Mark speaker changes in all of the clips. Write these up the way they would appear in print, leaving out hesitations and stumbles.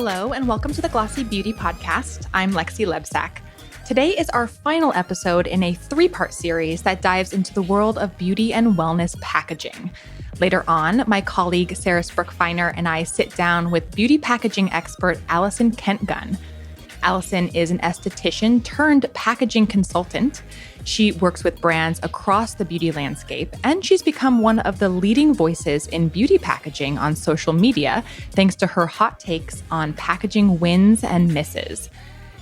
Speaker 1: Hello, and welcome to the Glossy Beauty Podcast. I'm Lexi Lebsack. Today is our final episode in a 3-part series that dives into the world of beauty and wellness packaging. Later on, my colleague Sarah Sprookfiner and I sit down with beauty packaging expert Allison Kent-Gunn. Allison is an esthetician turned packaging consultant. She works with brands across the beauty landscape, and she's become one of the leading voices in beauty packaging on social media, thanks to her hot takes on packaging wins and misses.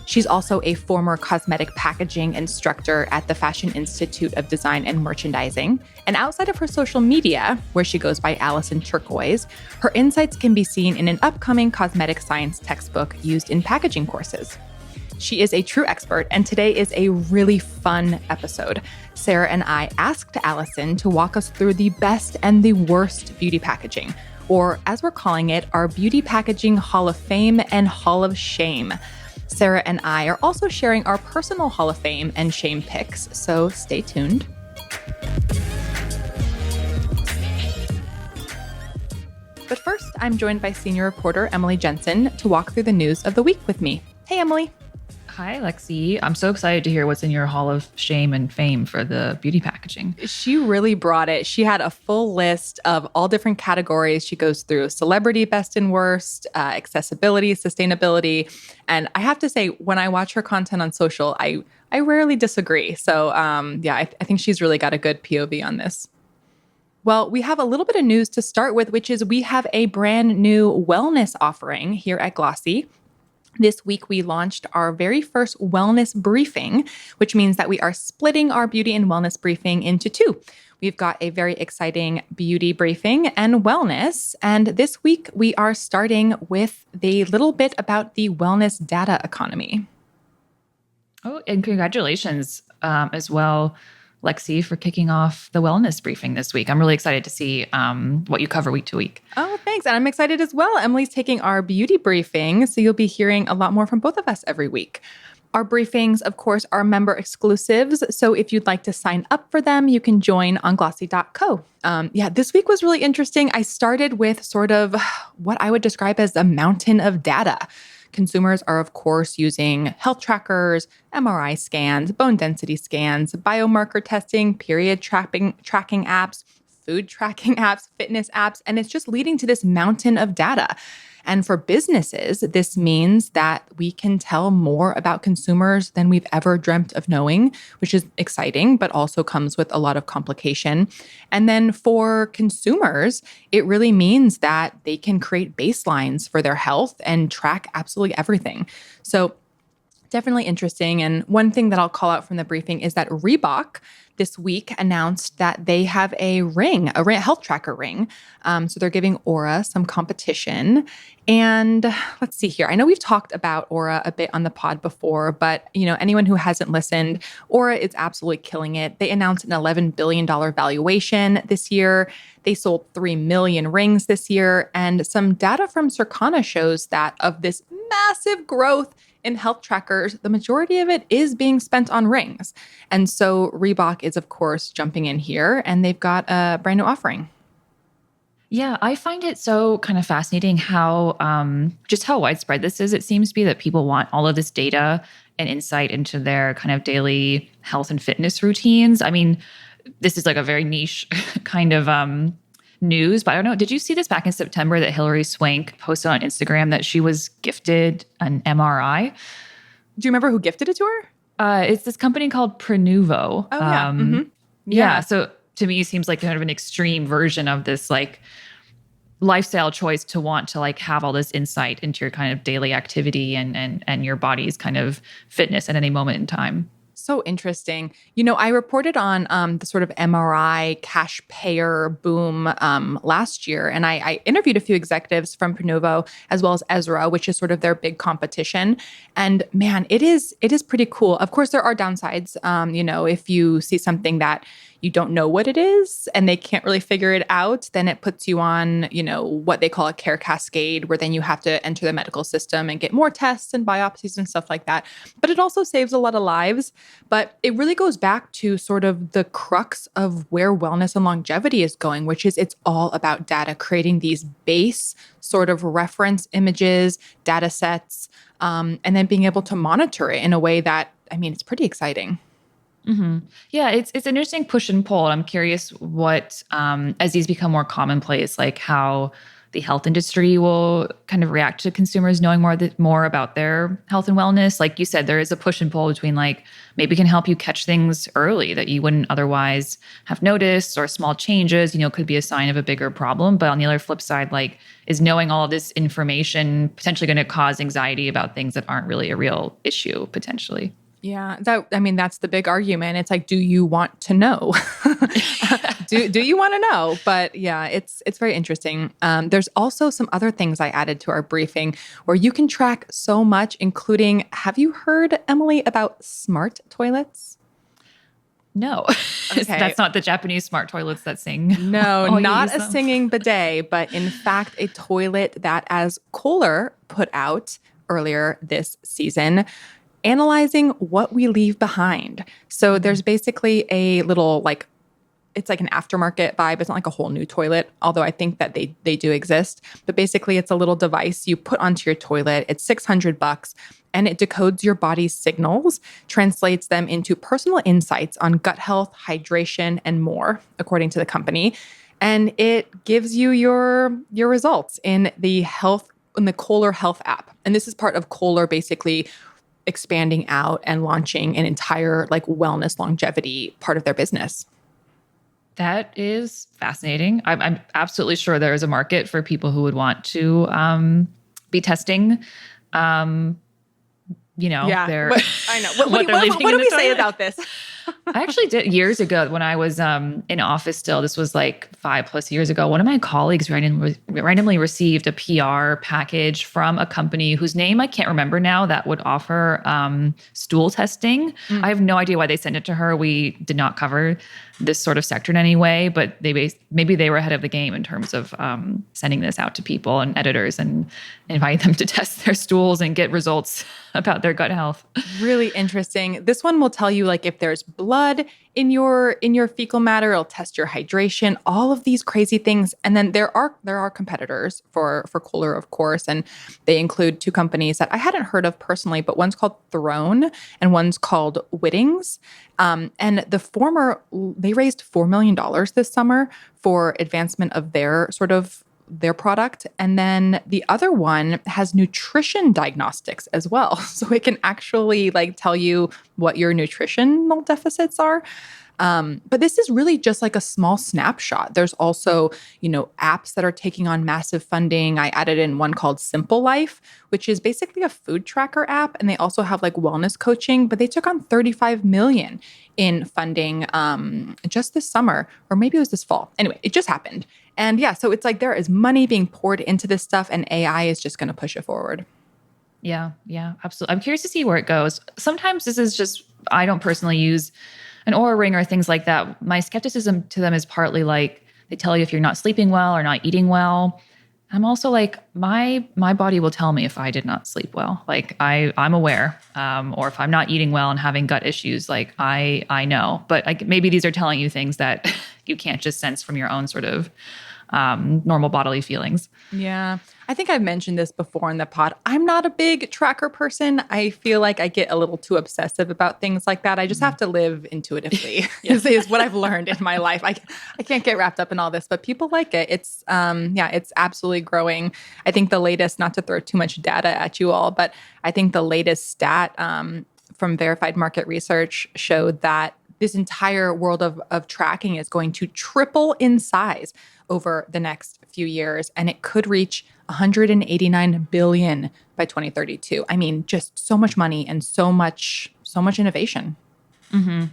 Speaker 1: She's also a former cosmetic packaging instructor at the Fashion Institute of Design and Merchandising. And outside of her social media, where she goes by Allison Turquoise, her insights can be seen in an upcoming cosmetic science textbook used in packaging courses. She is a true expert, and today is a really fun episode. Sarah and I asked Allison to walk us through the best and the worst beauty packaging, or as we're calling it, our Beauty Packaging Hall of Fame and Hall of Shame. Sarah and I are also sharing our personal Hall of Fame and Shame picks, so stay tuned. But first, I'm joined by senior reporter Emily Jensen to walk through the news of the week with me. Hey, Emily.
Speaker 2: Hi, Lexi. I'm so excited to hear what's in your Hall of Shame and Fame for the beauty packaging.
Speaker 1: She really brought it. She had a full list of all different categories. She goes through celebrity best and worst, accessibility, sustainability. And I have to say, when I watch her content on social, I rarely disagree. So I think she's really got a good POV on this. Well, we have a little bit of news to start with, which is we have a brand new wellness offering here at Glossy. This week, we launched our very first wellness briefing, which means that we are splitting our beauty and wellness briefing into 2. We've got a very exciting beauty briefing and wellness. And this week, we are starting with the little bit about the wellness data economy.
Speaker 2: Oh, and congratulations as well, Lexi, for kicking off the wellness briefing this week. I'm really excited to see what you cover week to week.
Speaker 1: Oh, thanks. And I'm excited as well. Emily's taking our beauty briefing, so you'll be hearing a lot more from both of us every week. Our briefings, of course, are member exclusives. So if you'd like to sign up for them, you can join on glossy.co. This week was really interesting. I started with sort of what I would describe as a mountain of data. Consumers are, of course, using health trackers, MRI scans, bone density scans, biomarker testing, period tracking apps, food tracking apps, fitness apps, and it's just leading to this mountain of data. And for businesses, this means that we can tell more about consumers than we've ever dreamt of knowing, which is exciting, but also comes with a lot of complication. And then for consumers, it really means that they can create baselines for their health and track absolutely everything. So definitely interesting. And one thing that I'll call out from the briefing is that Reebok this week announced that they have a health tracker ring. So they're giving Aura some competition. And let's see here. I know we've talked about Aura a bit on the pod before, but anyone who hasn't listened, Aura is absolutely killing it. They announced an $11 billion valuation this year. They sold 3 million rings this year. And some data from Circana shows that of this massive growth in health trackers, the majority of it is being spent on rings. And so Reebok is, of course, jumping in here, and they've got a brand new offering.
Speaker 2: Yeah, I find it so kind of fascinating how widespread this is. It seems to be that people want all of this data and insight into their kind of daily health and fitness routines. I mean, this is like a very niche kind of news, but I don't know. Did you see this back in September that Hilary Swank posted on Instagram that she was gifted an MRI?
Speaker 1: Do you remember who gifted it to her?
Speaker 2: It's this company called Prenuvo.
Speaker 1: Oh, yeah.
Speaker 2: Yeah. So to me, it seems like kind of an extreme version of this like lifestyle choice to want to like have all this insight into your kind of daily activity and your body's kind of fitness at any moment in time.
Speaker 1: So interesting. I reported on the sort of MRI cash payer boom last year, and I interviewed a few executives from Prenuvo as well as Ezra, which is sort of their big competition. And man, it is pretty cool. Of course, there are downsides. If you see something that you don't know what it is and they can't really figure it out, then it puts you on, what they call a care cascade, where then you have to enter the medical system and get more tests and biopsies and stuff like that. But it also saves a lot of lives. But it really goes back to sort of the crux of where wellness and longevity is going, which is it's all about data, creating these base sort of reference images, data sets, and then being able to monitor it in a way that, it's pretty exciting.
Speaker 2: Mm-hmm. Yeah, it's an interesting push and pull. I'm curious what, as these become more commonplace, like how the health industry will kind of react to consumers knowing more about their health and wellness. Like you said, there is a push and pull between like maybe can help you catch things early that you wouldn't otherwise have noticed, or small changes, could be a sign of a bigger problem. But on the other flip side, like is knowing all of this information potentially going to cause anxiety about things that aren't really a real issue potentially?
Speaker 1: Yeah, that's the big argument. It's like, do you want to know? do you want to know? But yeah, it's very interesting. There's also some other things I added to our briefing where you can track so much, including, have you heard, Emily, about smart toilets?
Speaker 2: No,
Speaker 1: Okay.
Speaker 2: That's not the Japanese smart toilets that sing.
Speaker 1: No, not a singing bidet, but in fact, a toilet that, as Kohler put out earlier this season, analyzing what we leave behind. So there's basically a little it's like an aftermarket vibe. It's not like a whole new toilet, although I think that they do exist. But basically it's a little device you put onto your toilet. It's $600 and it decodes your body's signals, translates them into personal insights on gut health, hydration, and more, according to the company. And it gives you your results in the Kohler Health app. And this is part of Kohler basically expanding out and launching an entire wellness longevity part of their business.
Speaker 2: That is fascinating. I'm absolutely sure there is a market for people who would want to be testing.
Speaker 1: Yeah, I know. What do we say about this?
Speaker 2: I actually did years ago when I was in office still. This was like 5+ years ago. One of my colleagues randomly received a PR package from a company whose name I can't remember now that would offer stool testing. I have no idea why they sent it to her. We did not cover this sort of sector in any way, but maybe they were ahead of the game in terms of sending this out to people and editors and inviting them to test their stools and get results about their gut health.
Speaker 1: Really interesting. This one will tell you if there's blood in your fecal matter, it'll test your hydration, all of these crazy things. And then there are competitors for Kohler, of course, and they include two companies that I hadn't heard of personally, but one's called Throne and one's called Whittings. And the former, they raised $4 million this summer for advancement of their product. And then the other one has nutrition diagnostics as well. So it can actually tell you what your nutritional deficits are. But this is really just a small snapshot. There's also, apps that are taking on massive funding. I added in one called Simple Life, which is basically a food tracker app. And they also have wellness coaching, but they took on $35 million in funding just this summer, or maybe it was this fall. Anyway, it just happened. And yeah, so it's there is money being poured into this stuff and AI is just going to push it forward.
Speaker 2: Yeah, absolutely. I'm curious to see where it goes. Sometimes this is just, I don't personally use an Oura Ring or things like that. My skepticism to them is partly they tell you if you're not sleeping well or not eating well. I'm also my body will tell me if I did not sleep well. I'm aware, or if I'm not eating well and having gut issues, I know. But maybe these are telling you things that you can't just sense from your own sort of normal bodily feelings.
Speaker 1: Yeah. I think I've mentioned this before in the pod. I'm not a big tracker person. I feel like I get a little too obsessive about things like that. I just have to live intuitively is what I've learned in my life. I can't get wrapped up in all this, but people like it. It's it's absolutely growing. I think the latest, not to throw too much data at you all, but I think the latest stat from Verified Market Research showed that this entire world of tracking is going to triple in size over the next few years, and it could reach 189 billion by 2032. Just so much money and so much innovation.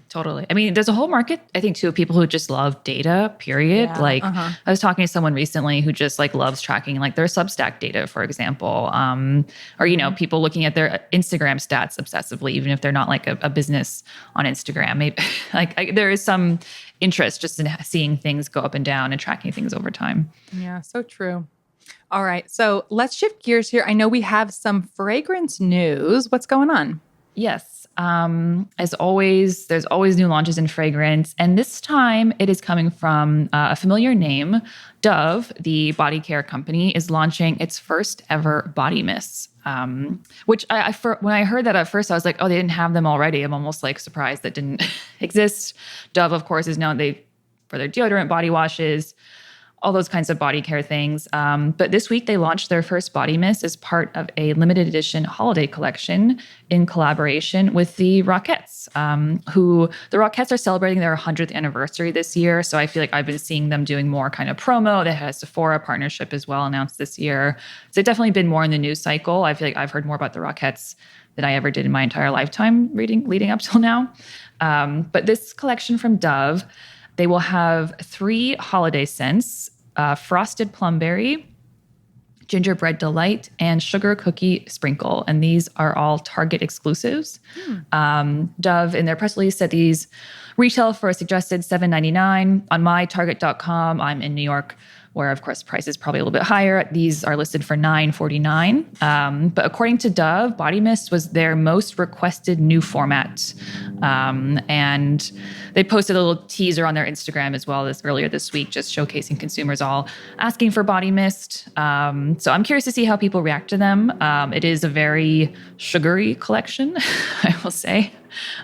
Speaker 2: Totally. I mean, there's a whole market, I think, too, of people who just love data, period.
Speaker 1: Yeah,
Speaker 2: Like I was talking to someone recently who just like loves tracking like their Substack data, for example. Or, people looking at their Instagram stats obsessively, even if they're not like a business on Instagram. Maybe there is some interest just in seeing things go up and down and tracking things over time.
Speaker 1: Yeah, so true. All right. So let's shift gears here. I know we have some fragrance news. What's going on?
Speaker 2: Yes. As always, there's always new launches in fragrance. And this time it is coming from a familiar name. Dove, the body care company, is launching its first ever body mists. Which when I heard that at first, I was like, oh, they didn't have them already. I'm almost like surprised that didn't exist. Dove, of course, is known for their deodorant, body washes, all those kinds of body care things. But this week, they launched their first body mist as part of a limited edition holiday collection in collaboration with the Rockettes, who the Rockettes are celebrating their 100th anniversary this year. So I feel like I've been seeing them doing more kind of promo. They had a Sephora partnership as well announced this year. So they've definitely been more in the news cycle. I feel like I've heard more about the Rockettes than I ever did in my entire lifetime leading up till now. But this collection from Dove, they will have 3 holiday scents: frosted plumberry, gingerbread delight, and sugar cookie sprinkle. And these are all Target exclusives. Dove, in their press release, said these retail for a suggested $7.99. On mytarget.com, I'm in New York, where, of course, price is probably a little bit higher. These are listed for $9.49. But according to Dove, Body Mist was their most requested new format. And they posted a little teaser on their Instagram as well earlier this week, just showcasing consumers all asking for Body Mist. So I'm curious to see how people react to them. It is a very sugary collection, I will say.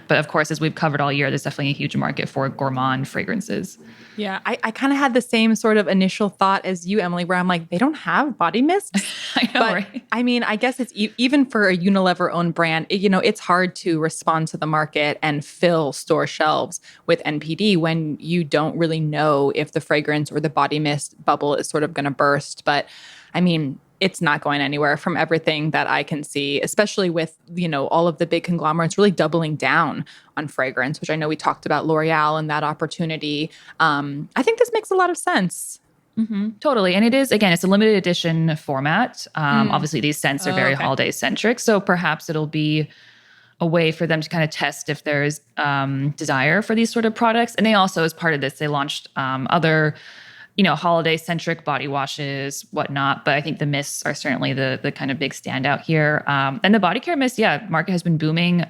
Speaker 2: But of course, as we've covered all year, there's definitely a huge market for gourmand fragrances.
Speaker 1: Yeah, I kind of had the same sort of initial thought as you, Emily, where I'm like, they don't have body mist.
Speaker 2: I know,
Speaker 1: but,
Speaker 2: right?
Speaker 1: I mean, I guess it's even for a Unilever-owned brand, it's hard to respond to the market and fill store shelves with NPD when you don't really know if the fragrance or the body mist bubble is sort of going to burst. But I mean, it's not going anywhere from everything that I can see, especially with, all of the big conglomerates really doubling down on fragrance, which I know we talked about L'Oreal and that opportunity. I think this makes a lot of sense.
Speaker 2: Mm-hmm, totally. And it is, again, it's a limited edition format. Obviously, these scents are very holiday centric. So perhaps it'll be a way for them to kind of test if there's desire for these sort of products. And they also, as part of this, they launched other holiday-centric body washes, whatnot. But I think the mists are certainly the kind of big standout here. And the body care mist, market has been booming.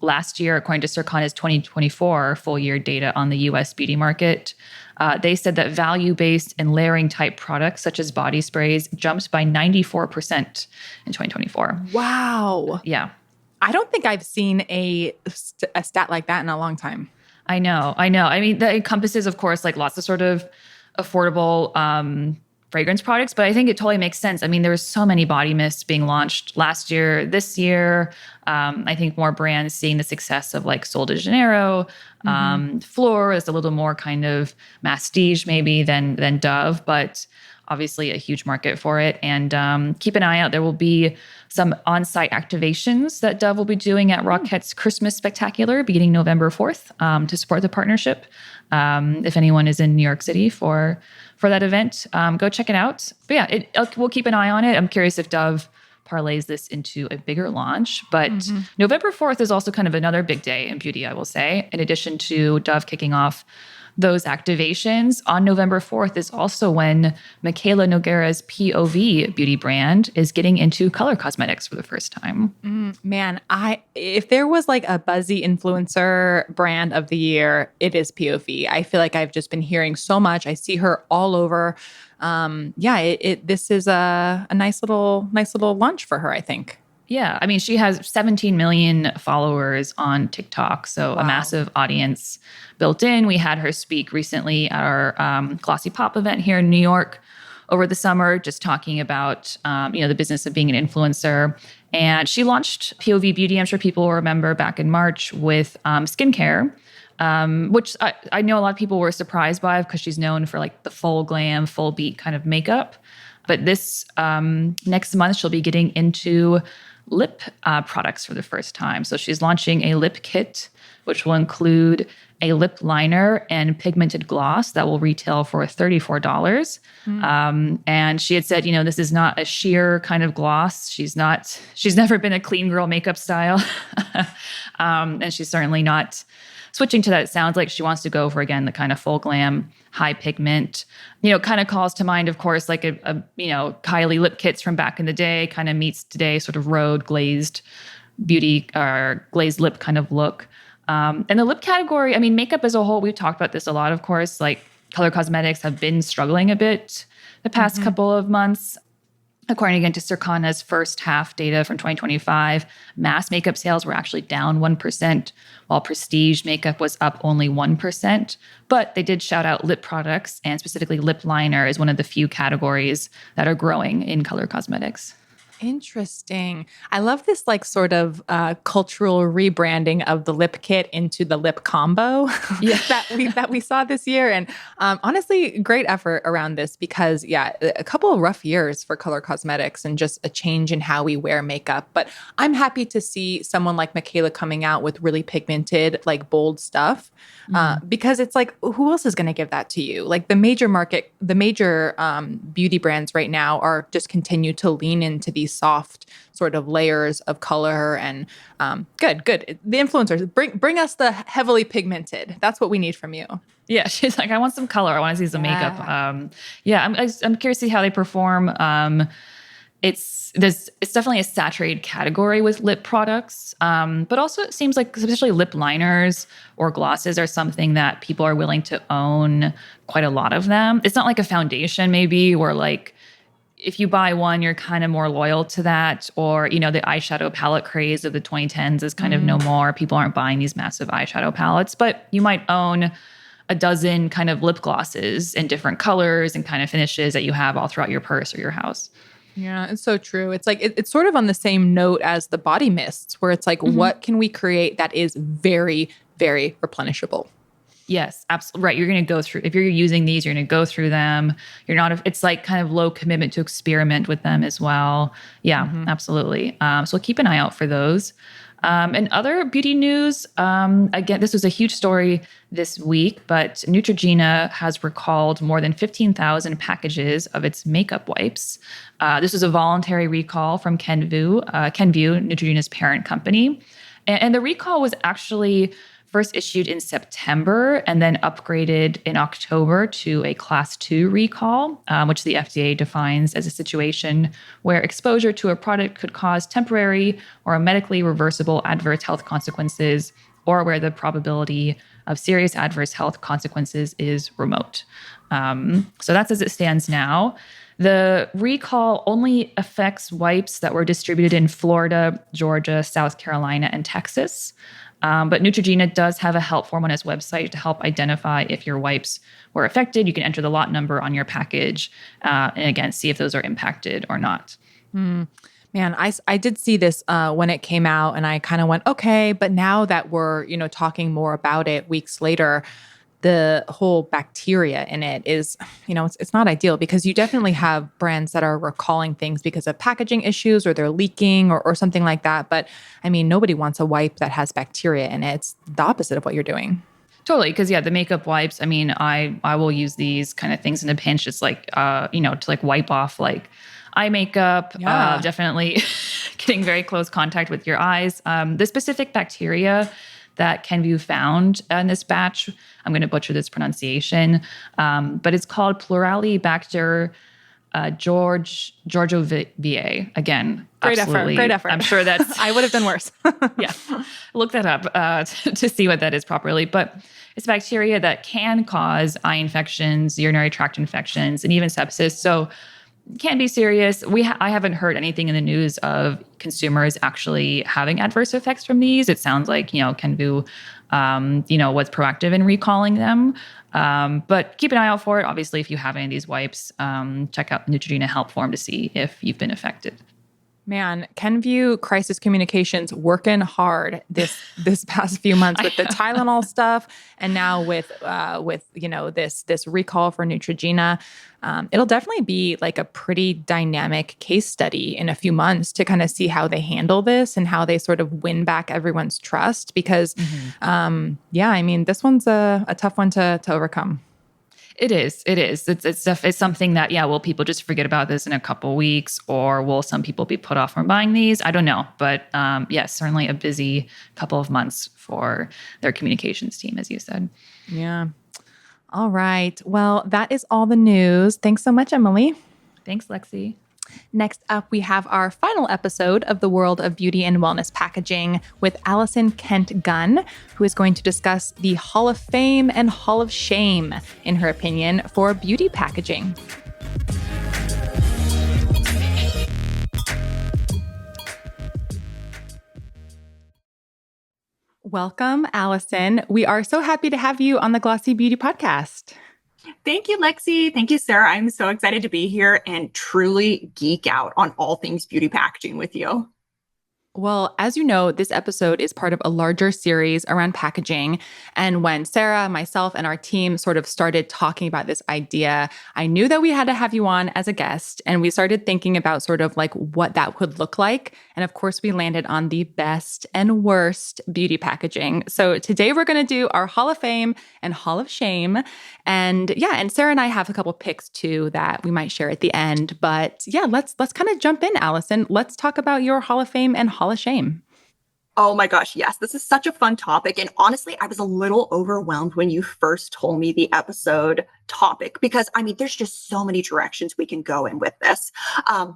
Speaker 2: Last year, according to Circana's 2024 full-year data on the U.S. beauty market, they said that value-based and layering-type products, such as body sprays, jumped by 94% in 2024.
Speaker 1: Wow.
Speaker 2: Yeah.
Speaker 1: I don't think I've seen a stat like that in a long time.
Speaker 2: I know. I mean, that encompasses, of course, like lots of sort of affordable fragrance products, but I think it totally makes sense. I mean, there were so many body mists being launched last year, this year. I think more brands seeing the success of like Sol de Janeiro, Fleur is a little more kind of masstige maybe than Dove, but obviously a huge market for it. And keep an eye out. There will be some on-site activations that Dove will be doing at Rockettes Christmas Spectacular beginning November 4th to support the partnership. If anyone is in New York City for that event, go check it out. But yeah, we'll keep an eye on it. I'm curious if Dove parlays this into a bigger launch. But November 4th is also kind of another big day in beauty, I will say. In addition to Dove kicking off those activations, on November 4th is also when Michaela Nogueira's POV beauty brand is getting into color cosmetics for the first time.
Speaker 1: Man, if there was like a buzzy influencer brand of the year, it is POV. I feel like I've just been hearing so much. I see her all over. This is a nice little launch for her, I think.
Speaker 2: Yeah. I mean, she has 17 million followers on TikTok. So a massive audience built in. We had her speak recently at our Glossy Pop event here in New York over the summer, just talking about, the business of being an influencer. And she launched POV Beauty, I'm sure people will remember, back in March with skincare, which I know a lot of people were surprised by because she's known for like the full glam, full beat kind of makeup. But this next month, she'll be getting into lip products for the first time. So she's launching a lip kit which will include a lip liner and pigmented gloss that will retail for $34. And she had said, this is not a sheer kind of gloss. She's never been a clean girl makeup style. And she's certainly not switching to that. It sounds like she wants to go for, again, the kind of full glam, high pigment, kind of calls to mind, of course, like a Kylie lip kits from back in the day, kind of meets today sort of road glazed beauty or glazed lip kind of look. And the lip category, makeup as a whole, we've talked about this a lot, of course, like color cosmetics have been struggling a bit the past couple of months. According again to Circana's first half data from 2025, mass makeup sales were actually down 1%, while prestige makeup was up only 1%. But they did shout out lip products, and specifically lip liner is one of the few categories that are growing in color cosmetics.
Speaker 1: Interesting. I love this like sort of cultural rebranding of the lip kit into the lip combo that we saw this year. And honestly, great effort around this because, a couple of rough years for color cosmetics and just a change in how we wear makeup. But I'm happy to see someone like Michaela coming out with really pigmented, like bold stuff because it's like, who else is going to give that to you? Like the major beauty brands right now are just continue to lean into these soft sort of layers of color and good. The influencers bring us the heavily pigmented. That's what we need from you.
Speaker 2: Yeah, she's like, I want some color. I want to see some makeup. I'm curious to see how they perform. It's definitely a saturated category with lip products, but also it seems like especially lip liners or glosses are something that people are willing to own quite a lot of them. It's not like a foundation maybe where like if you buy one, you're kind of more loyal to that. Or, the eyeshadow palette craze of the 2010s is kind of no more. People aren't buying these massive eyeshadow palettes, but you might own a dozen kind of lip glosses in different colors and kind of finishes that you have all throughout your purse or your house.
Speaker 1: Yeah, it's so true. It's like, it's sort of on the same note as the body mists, where it's like, what can we create that is very, very replenishable?
Speaker 2: Yes, absolutely. Right. You're going to go through, if you're using these, you're going to go through them. It's like kind of low commitment to experiment with them as well. Yeah, absolutely. So keep an eye out for those. And other beauty news, again, this was a huge story this week, but Neutrogena has recalled more than 15,000 packages of its makeup wipes. This was a voluntary recall from Kenvue, Neutrogena's parent company. And the recall was actually first issued in September and then upgraded in October to a Class 2 recall, which the FDA defines as a situation where exposure to a product could cause temporary or medically reversible adverse health consequences, or where the probability of serious adverse health consequences is remote. So that's as it stands now. The recall only affects wipes that were distributed in Florida, Georgia, South Carolina, and Texas. But Neutrogena does have a help form on its website to help identify if your wipes were affected. You can enter the lot number on your package and again, see if those are impacted or not.
Speaker 1: Man, I did see this when it came out and I kind of went, okay, but now that we're, talking more about it weeks later, the whole bacteria in it is, it's not ideal because you definitely have brands that are recalling things because of packaging issues or they're leaking or something like that. But nobody wants a wipe that has bacteria in it. It's the opposite of what you're doing.
Speaker 2: Totally. Because the makeup wipes, I will use these kind of things in a pinch. It's like, to like wipe off like eye makeup, definitely getting very close contact with your eyes. The specific bacteria that Kenvue found in this batch, I'm going to butcher this pronunciation, but it's called Pluralibacter georgiae. Again,
Speaker 1: great effort.
Speaker 2: I'm sure that's...
Speaker 1: I would have done worse.
Speaker 2: Yeah, look that up to see what that is properly. But it's bacteria that can cause eye infections, urinary tract infections, and even sepsis. So can be serious. I haven't heard anything in the news of consumers actually having adverse effects from these. It sounds like, Kenvue, was proactive in recalling them. But keep an eye out for it. Obviously, if you have any of these wipes, check out the Neutrogena help form to see if you've been affected.
Speaker 1: Man, Kenview Crisis Communications working hard this past few months with the Tylenol stuff, and now with this recall for Neutrogena. It'll definitely be like a pretty dynamic case study in a few months to kind of see how they handle this and how they sort of win back everyone's trust. Because, yeah, I mean, this one's a tough one to overcome.
Speaker 2: It is. It is. It's something that, will people just forget about this in a couple weeks, or will some people be put off from buying these? I don't know. But yes, certainly a busy couple of months for their communications team, as you said.
Speaker 1: Yeah. All right. Well, that is all the news. Thanks so much, Emily.
Speaker 2: Thanks, Lexi.
Speaker 1: Next up, we have our final episode of the World of Beauty and Wellness Packaging with Allison Kent-Gunn, who is going to discuss the Hall of Fame and Hall of Shame, in her opinion, for beauty packaging. Welcome, Allison. We are so happy to have you on the Glossy Beauty Podcast.
Speaker 3: Thank you, Lexi. Thank you, Sarah. I'm so excited to be here and truly geek out on all things beauty packaging with you.
Speaker 1: Well, as you know, this episode is part of a larger series around packaging. And when Sarah, myself, and our team sort of started talking about this idea, I knew that we had to have you on as a guest. And we started thinking about sort of like what that would look like. And of course, we landed on the best and worst beauty packaging. So today we're going to do our Hall of Fame and Hall of Shame. And Sarah and I have a couple picks too that we might share at the end. But yeah, let's kind of jump in, Allison. Let's talk about your Hall of Fame and Hall of Shame.
Speaker 3: Oh my gosh, yes, this is such a fun topic. And honestly, I was a little overwhelmed when you first told me the episode topic, because I mean, there's just so many directions we can go in with this.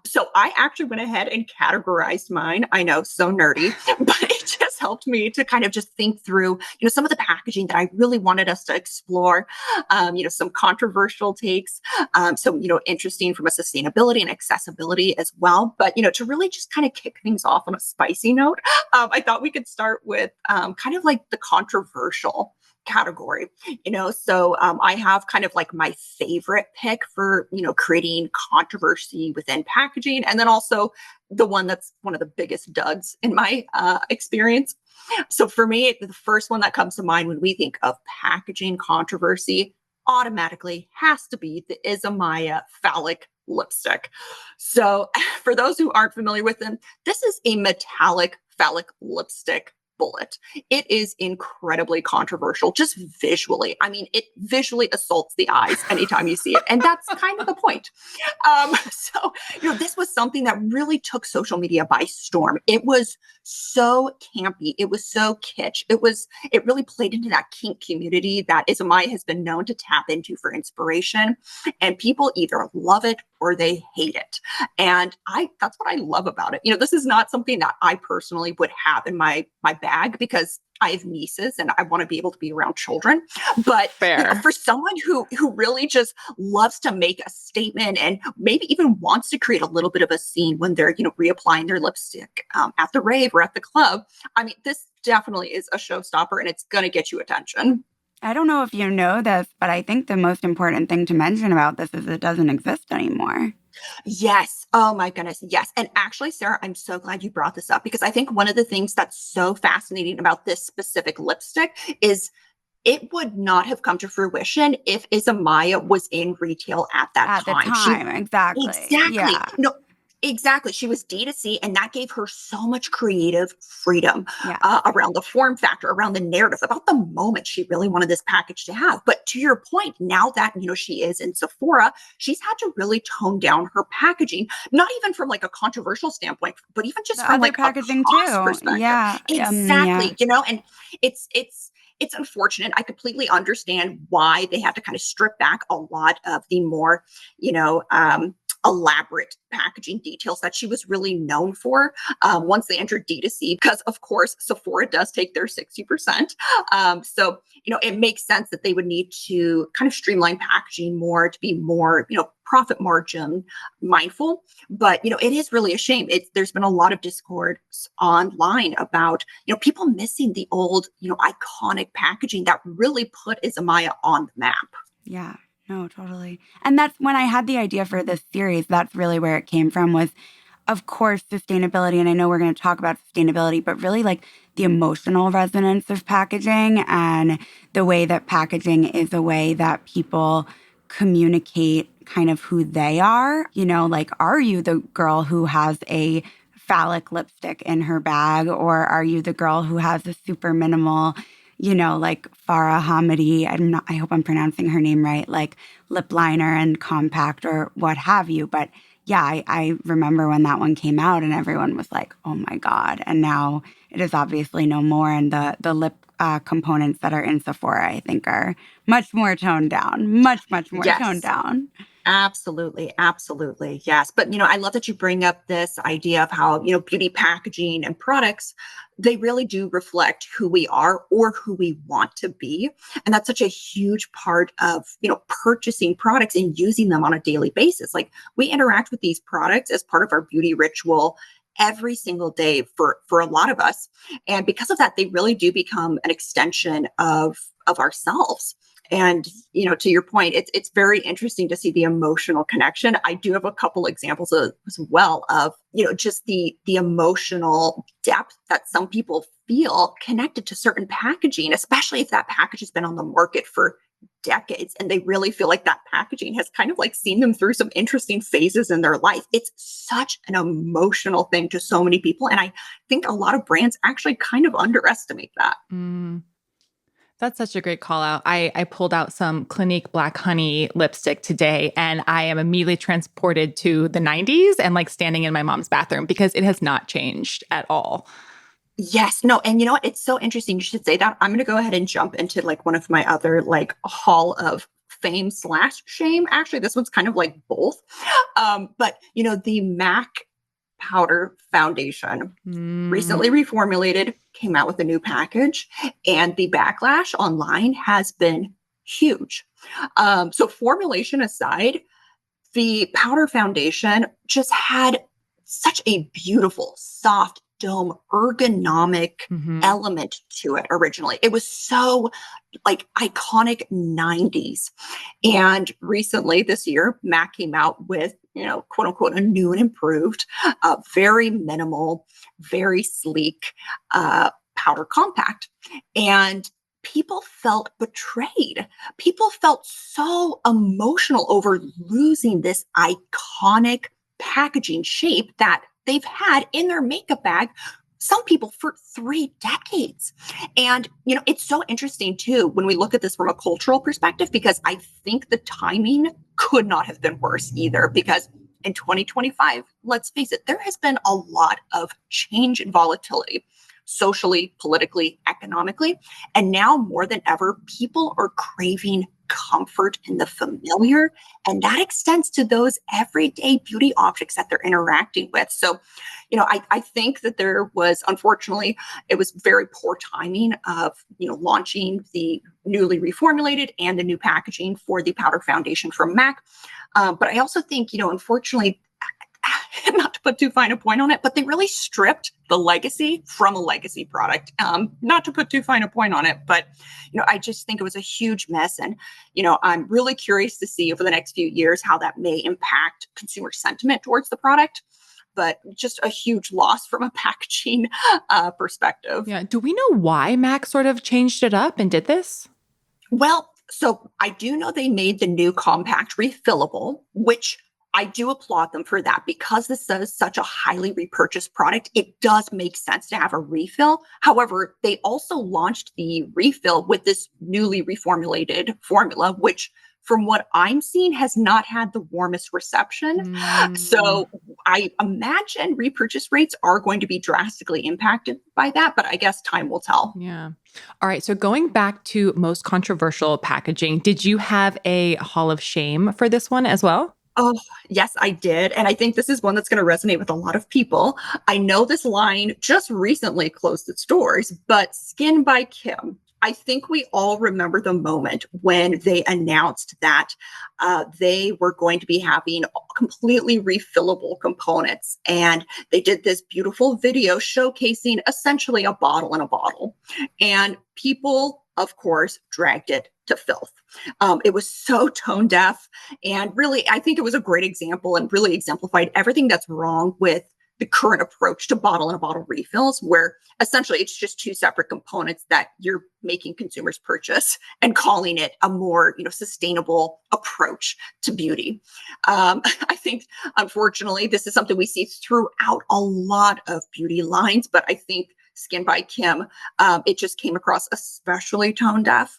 Speaker 3: So I actually went ahead and categorized mine. I know, so nerdy, but it just helped me to kind of just think through, some of the packaging that I really wanted us to explore, some controversial takes, some, interesting from a sustainability and accessibility as well. But, to really just kind of kick things off on a spicy note, I thought we could start with kind of like the controversial category, so I have kind of like my favorite pick for, creating controversy within packaging. And then also the one that's one of the biggest duds in my experience. So for me, the first one that comes to mind when we think of packaging controversy automatically has to be the Izamaya phallic lipstick. So for those who aren't familiar with them, this is a metallic phallic lipstick bullet. It is incredibly controversial, just visually. I mean, it visually assaults the eyes anytime you see it. And that's kind of the point. So, this was something that really took social media by storm. It was so campy. It was so kitsch. It really played into that kink community that Izamaya has been known to tap into for inspiration. And people either love it or they hate it. And that's what I love about it. This is not something that I personally would have in my bag because I have nieces and I want to be able to be around children. But for someone who really just loves to make a statement and maybe even wants to create a little bit of a scene when they're, reapplying their lipstick at the rave or at the club, I mean, this definitely is a showstopper and it's going to get you attention.
Speaker 4: I don't know if you know this, but I think the most important thing to mention about this is it doesn't exist anymore.
Speaker 3: Yes. Oh my goodness. Yes. And actually, Sarah, I'm so glad you brought this up because I think one of the things that's so fascinating about this specific lipstick is it would not have come to fruition if Izamaya was in retail at that time.
Speaker 4: At the time, exactly.
Speaker 3: Exactly.
Speaker 4: Yeah.
Speaker 3: No, exactly. She was D2C, and that gave her so much creative freedom around the form factor, around the narrative, about the moment she really wanted this package to have. But to your point, now that, she is in Sephora, she's had to really tone down her packaging, not even from like a controversial standpoint, but even just from like
Speaker 4: packaging
Speaker 3: a cost
Speaker 4: too.
Speaker 3: perspective.
Speaker 4: Yeah.
Speaker 3: Exactly. And it's unfortunate. I completely understand why they have to kind of strip back a lot of the more, elaborate packaging details that she was really known for once they entered D2C, because of course Sephora does take their 60%. So, it makes sense that they would need to kind of streamline packaging more to be more, profit margin mindful. But, it is really a shame. There's been a lot of discourse online about, people missing the old, iconic packaging that really put Izamaya on the map.
Speaker 4: Yeah. No, totally. And that's when I had the idea for this series, that's really where it came from, was of course, sustainability, and I know we're going to talk about sustainability, but really like the emotional resonance of packaging and the way that packaging is a way that people communicate kind of who they are. You know, like, are you the girl who has a phallic lipstick in her bag, or are you the girl who has a super minimal, you know, like Farah Hamidi, I hope I'm pronouncing her name right, like lip liner and compact or what have you. But yeah, I remember when that one came out and everyone was like, oh my God. And now it is obviously no more. And the lip components that are in Sephora, I think, are much more toned down, much more toned
Speaker 3: Yes.
Speaker 4: down.
Speaker 3: Absolutely. Absolutely. Yes. But, I love that you bring up this idea of how, beauty packaging and products, they really do reflect who we are or who we want to be. And that's such a huge part of, purchasing products and using them on a daily basis. Like, we interact with these products as part of our beauty ritual every single day for a lot of us. And because of that, they really do become an extension of ourselves. And, to your point, it's very interesting to see the emotional connection. I do have a couple examples as well of, just the emotional depth that some people feel connected to certain packaging, especially if that package has been on the market for decades and they really feel like that packaging has kind of like seen them through some interesting phases in their life. It's such an emotional thing to so many people. And I think a lot of brands actually kind of underestimate that.
Speaker 1: Mm. That's such a great call out. I pulled out some Clinique Black Honey lipstick today, and I am immediately transported to the 90s and like standing in my mom's bathroom because it has not changed at all.
Speaker 3: Yes, no, and you know what? It's so interesting you should say that. I'm going to go ahead and jump into like one of my other like hall of fame slash shame. Actually, this one's kind of like both. But the MAC powder foundation recently reformulated, came out with a new package, and the backlash online has been huge. So formulation aside, the powder foundation just had such a beautiful, soft, dome, ergonomic element to it originally. It was so like iconic 90s. And recently this year, MAC came out with, quote unquote, a new and improved, very minimal, very sleek powder compact. And people felt betrayed. People felt so emotional over losing this iconic packaging shape that they've had in their makeup bag, some people for 3 decades. And, it's so interesting too, when we look at this from a cultural perspective, because I think the timing could not have been worse either, because in 2025, let's face it, there has been a lot of change and volatility socially, politically, economically. And now more than ever, people are craving comfort in the familiar. And that extends to those everyday beauty objects that they're interacting with. So, I think that there was, unfortunately, it was very poor timing of, launching the newly reformulated and the new packaging for the powder foundation from MAC. But I also think, unfortunately, not to put too fine a point on it, but they really stripped the legacy from a legacy product. Not to put too fine a point on it, but, I just think it was a huge mess. And, I'm really curious to see over the next few years how that may impact consumer sentiment towards the product. But just a huge loss from a packaging perspective.
Speaker 1: Yeah. Do we know why MAC sort of changed it up and did this?
Speaker 3: Well, so I do know they made the new compact refillable, which I do applaud them for that because this is such a highly repurchased product. It does make sense to have a refill. However, they also launched the refill with this newly reformulated formula, which from what I'm seeing has not had the warmest reception. So I imagine repurchase rates are going to be drastically impacted by that, but I guess time will tell.
Speaker 1: Yeah. All right. So going back to most controversial packaging, did you have a hall of shame for this one as well?
Speaker 3: Oh, yes, I did. And I think this is one that's going to resonate with a lot of people. I know this line just recently closed its doors, but Skin by Kim. I think we all remember the moment when they announced that they were going to be having completely refillable components. And they did this beautiful video showcasing essentially a bottle in a bottle. And people, of course, dragged it to filth. It was so tone deaf. And really, I think it was a great example and really exemplified everything that's wrong with the current approach to bottle and bottle refills, where essentially it's just two separate components that you're making consumers purchase and calling it a more, sustainable approach to beauty. I think, unfortunately, this is something we see throughout a lot of beauty lines, but I think Skin by Kim, it just came across especially tone deaf.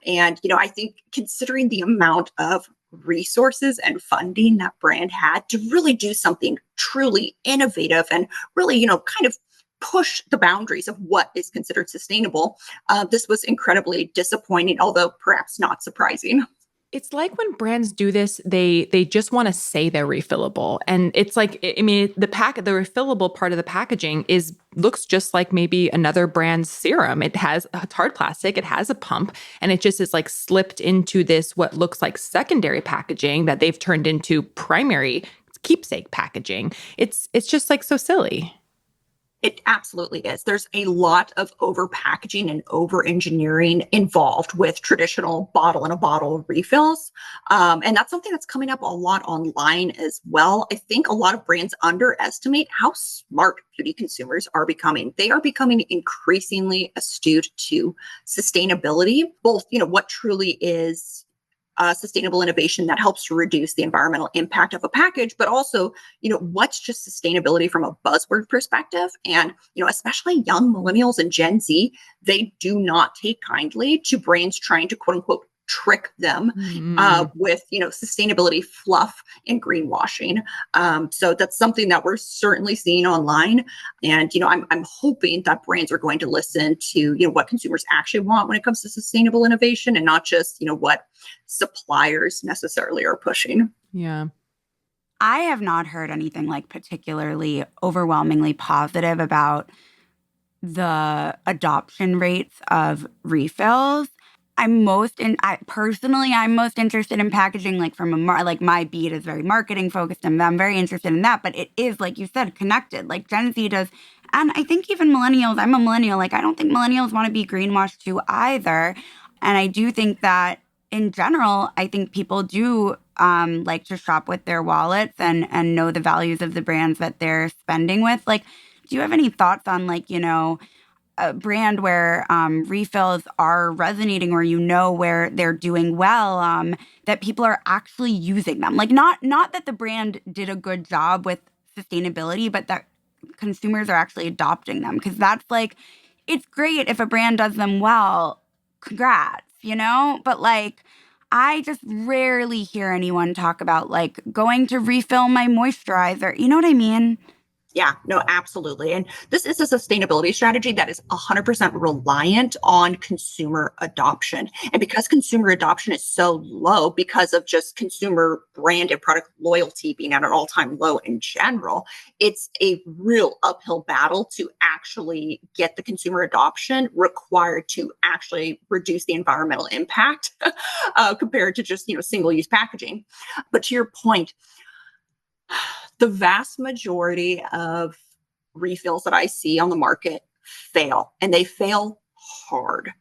Speaker 3: And, I think considering the amount of resources and funding that brand had to really do something truly innovative and really, kind of push the boundaries of what is considered sustainable, this was incredibly disappointing, although perhaps not surprising.
Speaker 1: It's like when brands do this, they just want to say they're refillable. And it's like, I mean, the refillable part of the packaging looks just like maybe another brand's serum. It's hard plastic, it has a pump, and it just is like slipped into this what looks like secondary packaging that they've turned into primary keepsake packaging. It's just like so silly.
Speaker 3: It absolutely is. There's a lot of over packaging and over engineering involved with traditional bottle in a bottle refills. And that's something that's coming up a lot online as well. I think a lot of brands underestimate how smart beauty consumers are becoming. They are becoming increasingly astute to sustainability, both, what truly is sustainable innovation that helps to reduce the environmental impact of a package, but also, what's just sustainability from a buzzword perspective. And, especially young millennials and Gen Z, they do not take kindly to brands trying to quote unquote trick them with, sustainability fluff and greenwashing. So that's something that we're certainly seeing online. And, I'm hoping that brands are going to listen to, what consumers actually want when it comes to sustainable innovation and not just, what suppliers necessarily are pushing.
Speaker 1: Yeah.
Speaker 4: I have not heard anything like particularly overwhelmingly positive about the adoption rates of refills. I'm most interested in packaging, like from like my beat is very marketing focused, and I'm very interested in that. But it is, like you said, connected. Like Gen Z does, and I think even millennials. I'm a millennial. Like I don't think millennials want to be greenwashed too either. And I do think that in general, I think people do like to shop with their wallets and know the values of the brands that they're spending with. Like, do you have any thoughts on a brand where refills are resonating, or where they're doing well, that people are actually using them? Like not that the brand did a good job with sustainability, but that consumers are actually adopting them. Because that's like, it's great if a brand does them well, congrats, But like, I just rarely hear anyone talk about like going to refill my moisturizer. You know what I mean?
Speaker 3: Yeah, no, absolutely. And this is a sustainability strategy that is 100% reliant on consumer adoption. And because consumer adoption is so low because of just consumer brand and product loyalty being at an all-time low in general, it's a real uphill battle to actually get the consumer adoption required to actually reduce the environmental impact compared to just, single-use packaging. But to your point, the vast majority of refills that I see on the market fail, and they fail hard.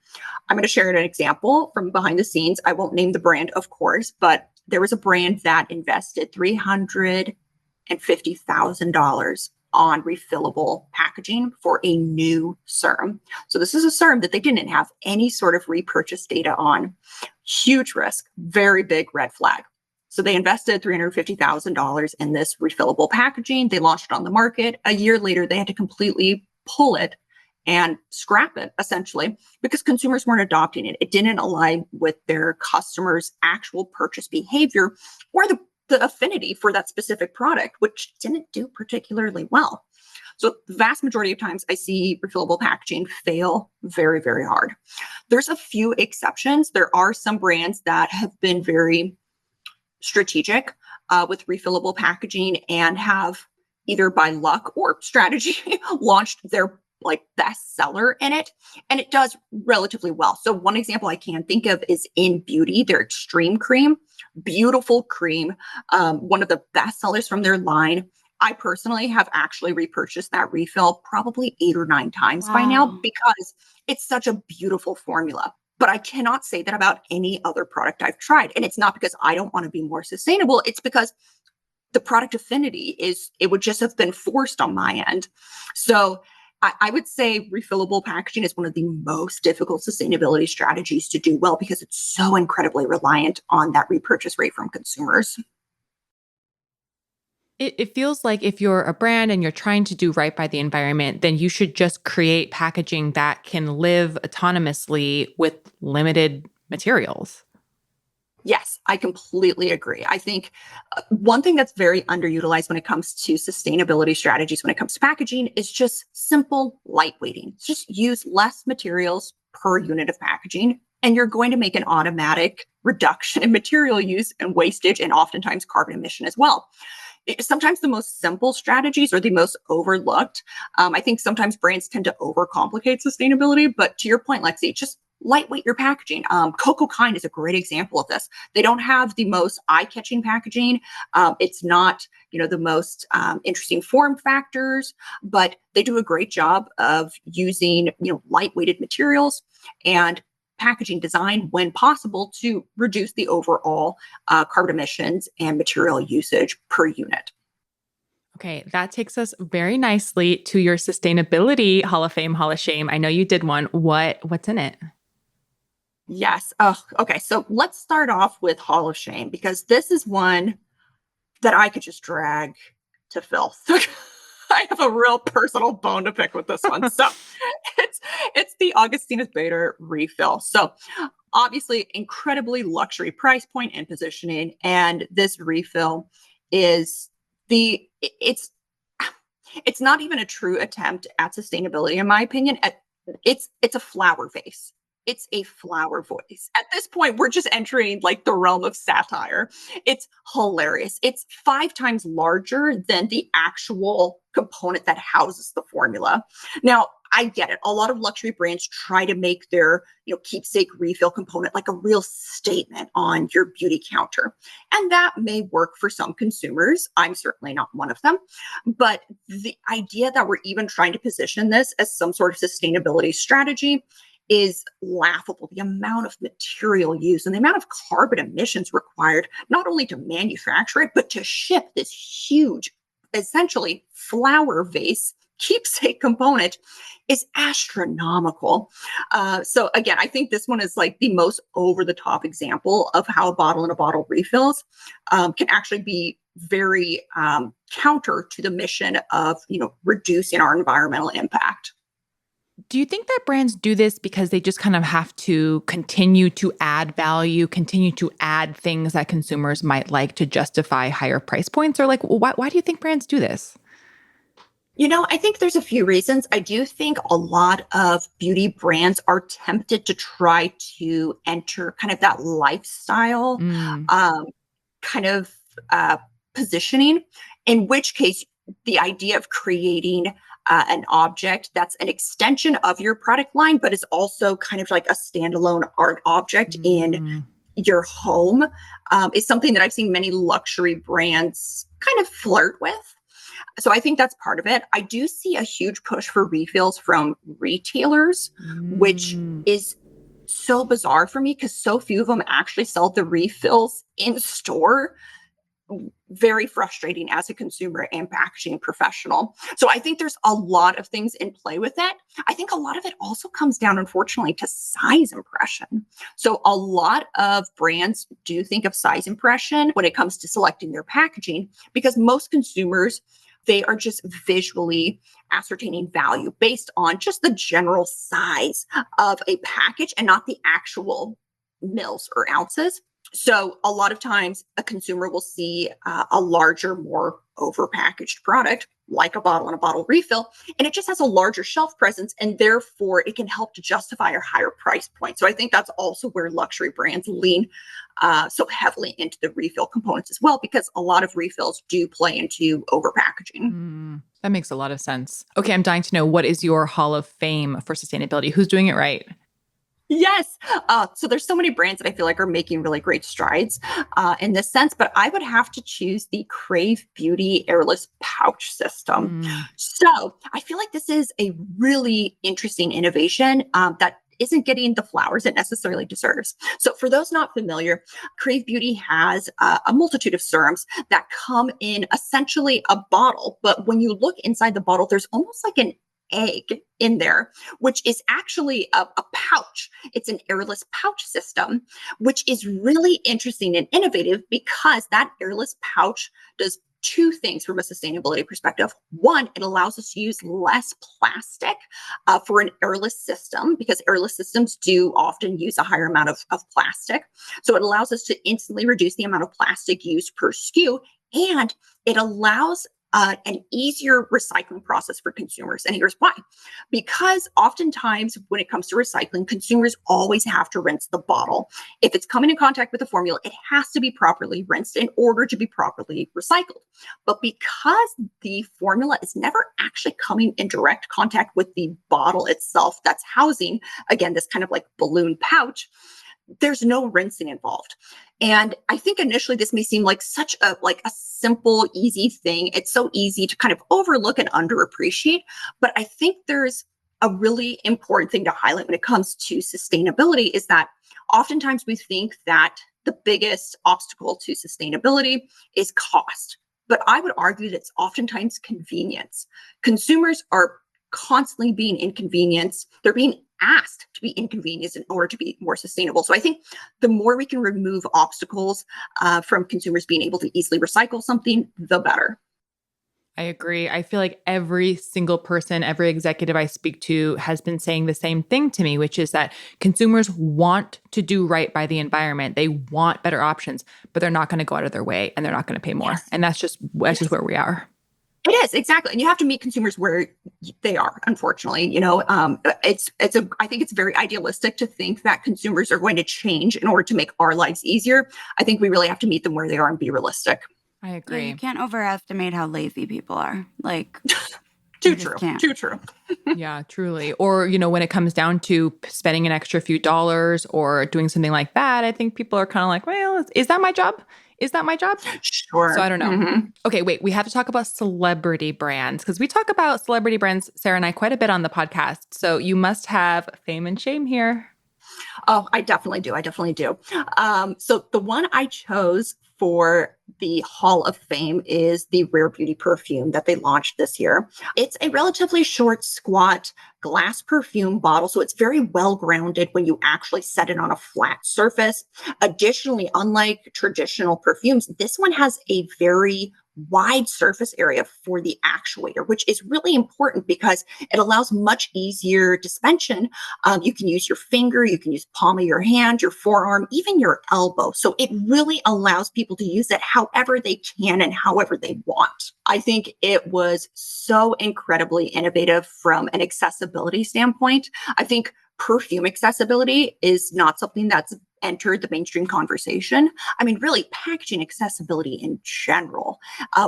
Speaker 3: I'm going to share an example from behind the scenes. I won't name the brand, of course, but there was a brand that invested $350,000 on refillable packaging for a new serum. So this is a serum that they didn't have any sort of repurchase data on. Huge risk, very big red flag. So they invested $350,000 in this refillable packaging. They launched it on the market. A year later, they had to completely pull it and scrap it, essentially, because consumers weren't adopting it. It didn't align with their customers' actual purchase behavior or the affinity for that specific product, which didn't do particularly well. So the vast majority of times I see refillable packaging fail very, very hard. There's a few exceptions. There are some brands that have been very strategic with refillable packaging and have either by luck or strategy launched their best seller in it, and it does relatively well. So one example I can think of is in beauty, their Extreme Cream, beautiful cream, one of the best sellers from their line. I personally have actually repurchased that refill probably 8 or 9 times by now because it's such a beautiful formula. But I cannot say that about any other product I've tried. And it's not because I don't want to be more sustainable. It's because the product affinity it would just have been forced on my end. So I would say refillable packaging is one of the most difficult sustainability strategies to do well because it's so incredibly reliant on that repurchase rate from consumers.
Speaker 1: It feels like if you're a brand and you're trying to do right by the environment, then you should just create packaging that can live autonomously with limited materials.
Speaker 3: Yes, I completely agree. I think one thing that's very underutilized when it comes to sustainability strategies, when it comes to packaging, is just simple lightweighting. Just use less materials per unit of packaging, and you're going to make an automatic reduction in material use and wastage and oftentimes carbon emission as well. Sometimes the most simple strategies are the most overlooked. I think sometimes brands tend to overcomplicate sustainability, but to your point, Lexi, just lightweight your packaging. Cocoa Kind is a great example of this. They don't have the most eye-catching packaging. It's not, the most interesting form factors, but they do a great job of using, lightweighted materials and packaging design when possible to reduce the overall carbon emissions and material usage per unit.
Speaker 1: Okay, that takes us very nicely to your sustainability Hall of Fame, Hall of Shame. I know you did one. What's in it?
Speaker 3: Yes. Oh, okay. So let's start off with Hall of Shame because this is one that I could just drag to filth. I have a real personal bone to pick with this one. So it's the Augustinus Bader refill. So obviously incredibly luxury price point and positioning. And this refill is it's not even a true attempt at sustainability, in my opinion. It's a flower vase. It's a flower voice. At this point, we're just entering like the realm of satire. It's hilarious. It's 5 times larger than the actual component that houses the formula. Now, I get it. A lot of luxury brands try to make their, keepsake refill component like a real statement on your beauty counter. And that may work for some consumers. I'm certainly not one of them. But the idea that we're even trying to position this as some sort of sustainability strategy is laughable. The amount of material used and the amount of carbon emissions required, not only to manufacture it, but to ship this huge, essentially flower vase keepsake component is astronomical. So again, I think this one is like the most over the top example of how a bottle in a bottle refills can actually be very counter to the mission of, reducing our environmental impact.
Speaker 1: Do you think that brands do this because they just kind of have to continue to add value, continue to add things that consumers might like to justify higher price points? Or like, why do you think brands do this?
Speaker 3: I think there's a few reasons. I do think a lot of beauty brands are tempted to try to enter kind of that lifestyle kind of positioning, in which case the idea of creating an object that's an extension of your product line, but is also kind of like a standalone art object in your home is something that I've seen many luxury brands kind of flirt with. So I think that's part of it. I do see a huge push for refills from retailers, which is so bizarre for me because so few of them actually sell the refills in store. Very frustrating as a consumer and packaging professional. So I think there's a lot of things in play with it. I think a lot of it also comes down, unfortunately, to size impression. So a lot of brands do think of size impression when it comes to selecting their packaging because most consumers, they are just visually ascertaining value based on just the general size of a package and not the actual mils or ounces. So a lot of times a consumer will see a larger, more overpackaged product like a bottle and a bottle refill, and it just has a larger shelf presence, and therefore it can help to justify a higher price point. So I think that's also where luxury brands lean so heavily into the refill components as well, because a lot of refills do play into overpackaging.
Speaker 1: That makes a lot of sense. Okay, I'm dying to know, what is your Hall of Fame for sustainability? Who's doing it right?
Speaker 3: Yes. So there's so many brands that I feel like are making really great strides in this sense, but I would have to choose the Crave Beauty airless pouch system. So I feel like this is a really interesting innovation that isn't getting the flowers it necessarily deserves. So for those not familiar, Crave Beauty has a multitude of serums that come in essentially a bottle. But when you look inside the bottle, there's almost like an egg in there, which is actually a pouch. It's an airless pouch system, which is really interesting and innovative because that airless pouch does two things from a sustainability perspective. One, it allows us to use less plastic for an airless system because airless systems do often use a higher amount of plastic. So it allows us to instantly reduce the amount of plastic used per SKU, and it allows an easier recycling process for consumers. And here's why. Because oftentimes when it comes to recycling, consumers always have to rinse the bottle. If it's coming in contact with the formula, it has to be properly rinsed in order to be properly recycled. But because the formula is never actually coming in direct contact with the bottle itself that's housing, again, this kind of like balloon pouch, there's no rinsing involved. And I think initially this may seem like such a simple, easy thing. It's so easy to kind of overlook and underappreciate. But I think there's a really important thing to highlight when it comes to sustainability is that oftentimes we think that the biggest obstacle to sustainability is cost. But I would argue that it's oftentimes convenience. Consumers are constantly being inconvenienced. They're being asked to be inconvenienced in order to be more sustainable. So I think the more we can remove obstacles from consumers being able to easily recycle something, the better.
Speaker 1: I agree. I feel like every single person, every executive I speak to has been saying the same thing to me, which is that consumers want to do right by the environment. They want better options, but they're not going to go out of their way and they're not going to pay more.
Speaker 3: Yes.
Speaker 1: And that's just where we are.
Speaker 3: It is, exactly. And you have to meet consumers where they are, unfortunately. I think it's very idealistic to think that consumers are going to change in order to make our lives easier. I think we really have to meet them where they are and be realistic.
Speaker 1: I agree.
Speaker 4: Yeah, you can't overestimate how lazy people are. Like,
Speaker 3: Too true.
Speaker 1: Yeah, truly. Or, when it comes down to spending an extra few dollars or doing something like that, I think people are kind of like, well, is that my job? Is that my job?
Speaker 3: Sure.
Speaker 1: So I don't know.
Speaker 3: Mm-hmm.
Speaker 1: Okay, wait, we have to talk about celebrity brands because we talk about celebrity brands, Sarah and I, quite a bit on the podcast. So you must have fame and shame here.
Speaker 3: Oh, I definitely do. So the one I chose for the Hall of Fame is the Rare Beauty perfume that they launched this year. It's a relatively short, squat glass perfume bottle, so it's very well grounded when you actually set it on a flat surface. Additionally, unlike traditional perfumes, this one has a very wide surface area for the actuator, which is really important because it allows much easier dispensation. You can use your finger, you can use palm of your hand, your forearm, even your elbow. So it really allows people to use it however they can and however they want. I think it was so incredibly innovative from an accessibility standpoint. I think perfume accessibility is not something that's entered the mainstream conversation. I mean, really, packaging accessibility in general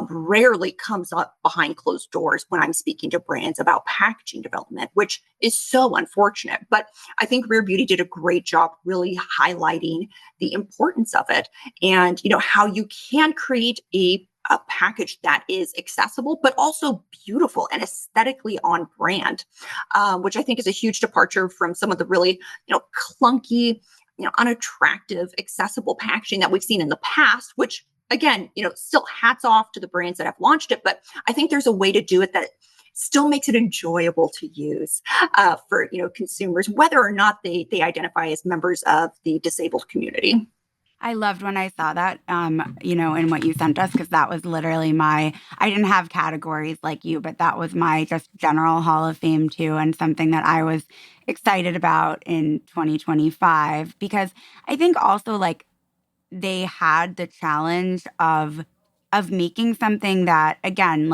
Speaker 3: rarely comes up behind closed doors when I'm speaking to brands about packaging development, which is so unfortunate. But I think Rare Beauty did a great job really highlighting the importance of it and, how you can create a package that is accessible, but also beautiful and aesthetically on brand, which I think is a huge departure from some of the really, clunky, unattractive, accessible packaging that we've seen in the past, which again, still hats off to the brands that have launched it. But I think there's a way to do it that still makes it enjoyable to use for, consumers, whether or not they identify as members of the disabled community.
Speaker 4: I loved when I saw that, in what you sent us, because that was literally I didn't have categories like you, but that was my just general Hall of Fame too, and something that I was excited about in 2025, because I think also they had the challenge of making something that, again,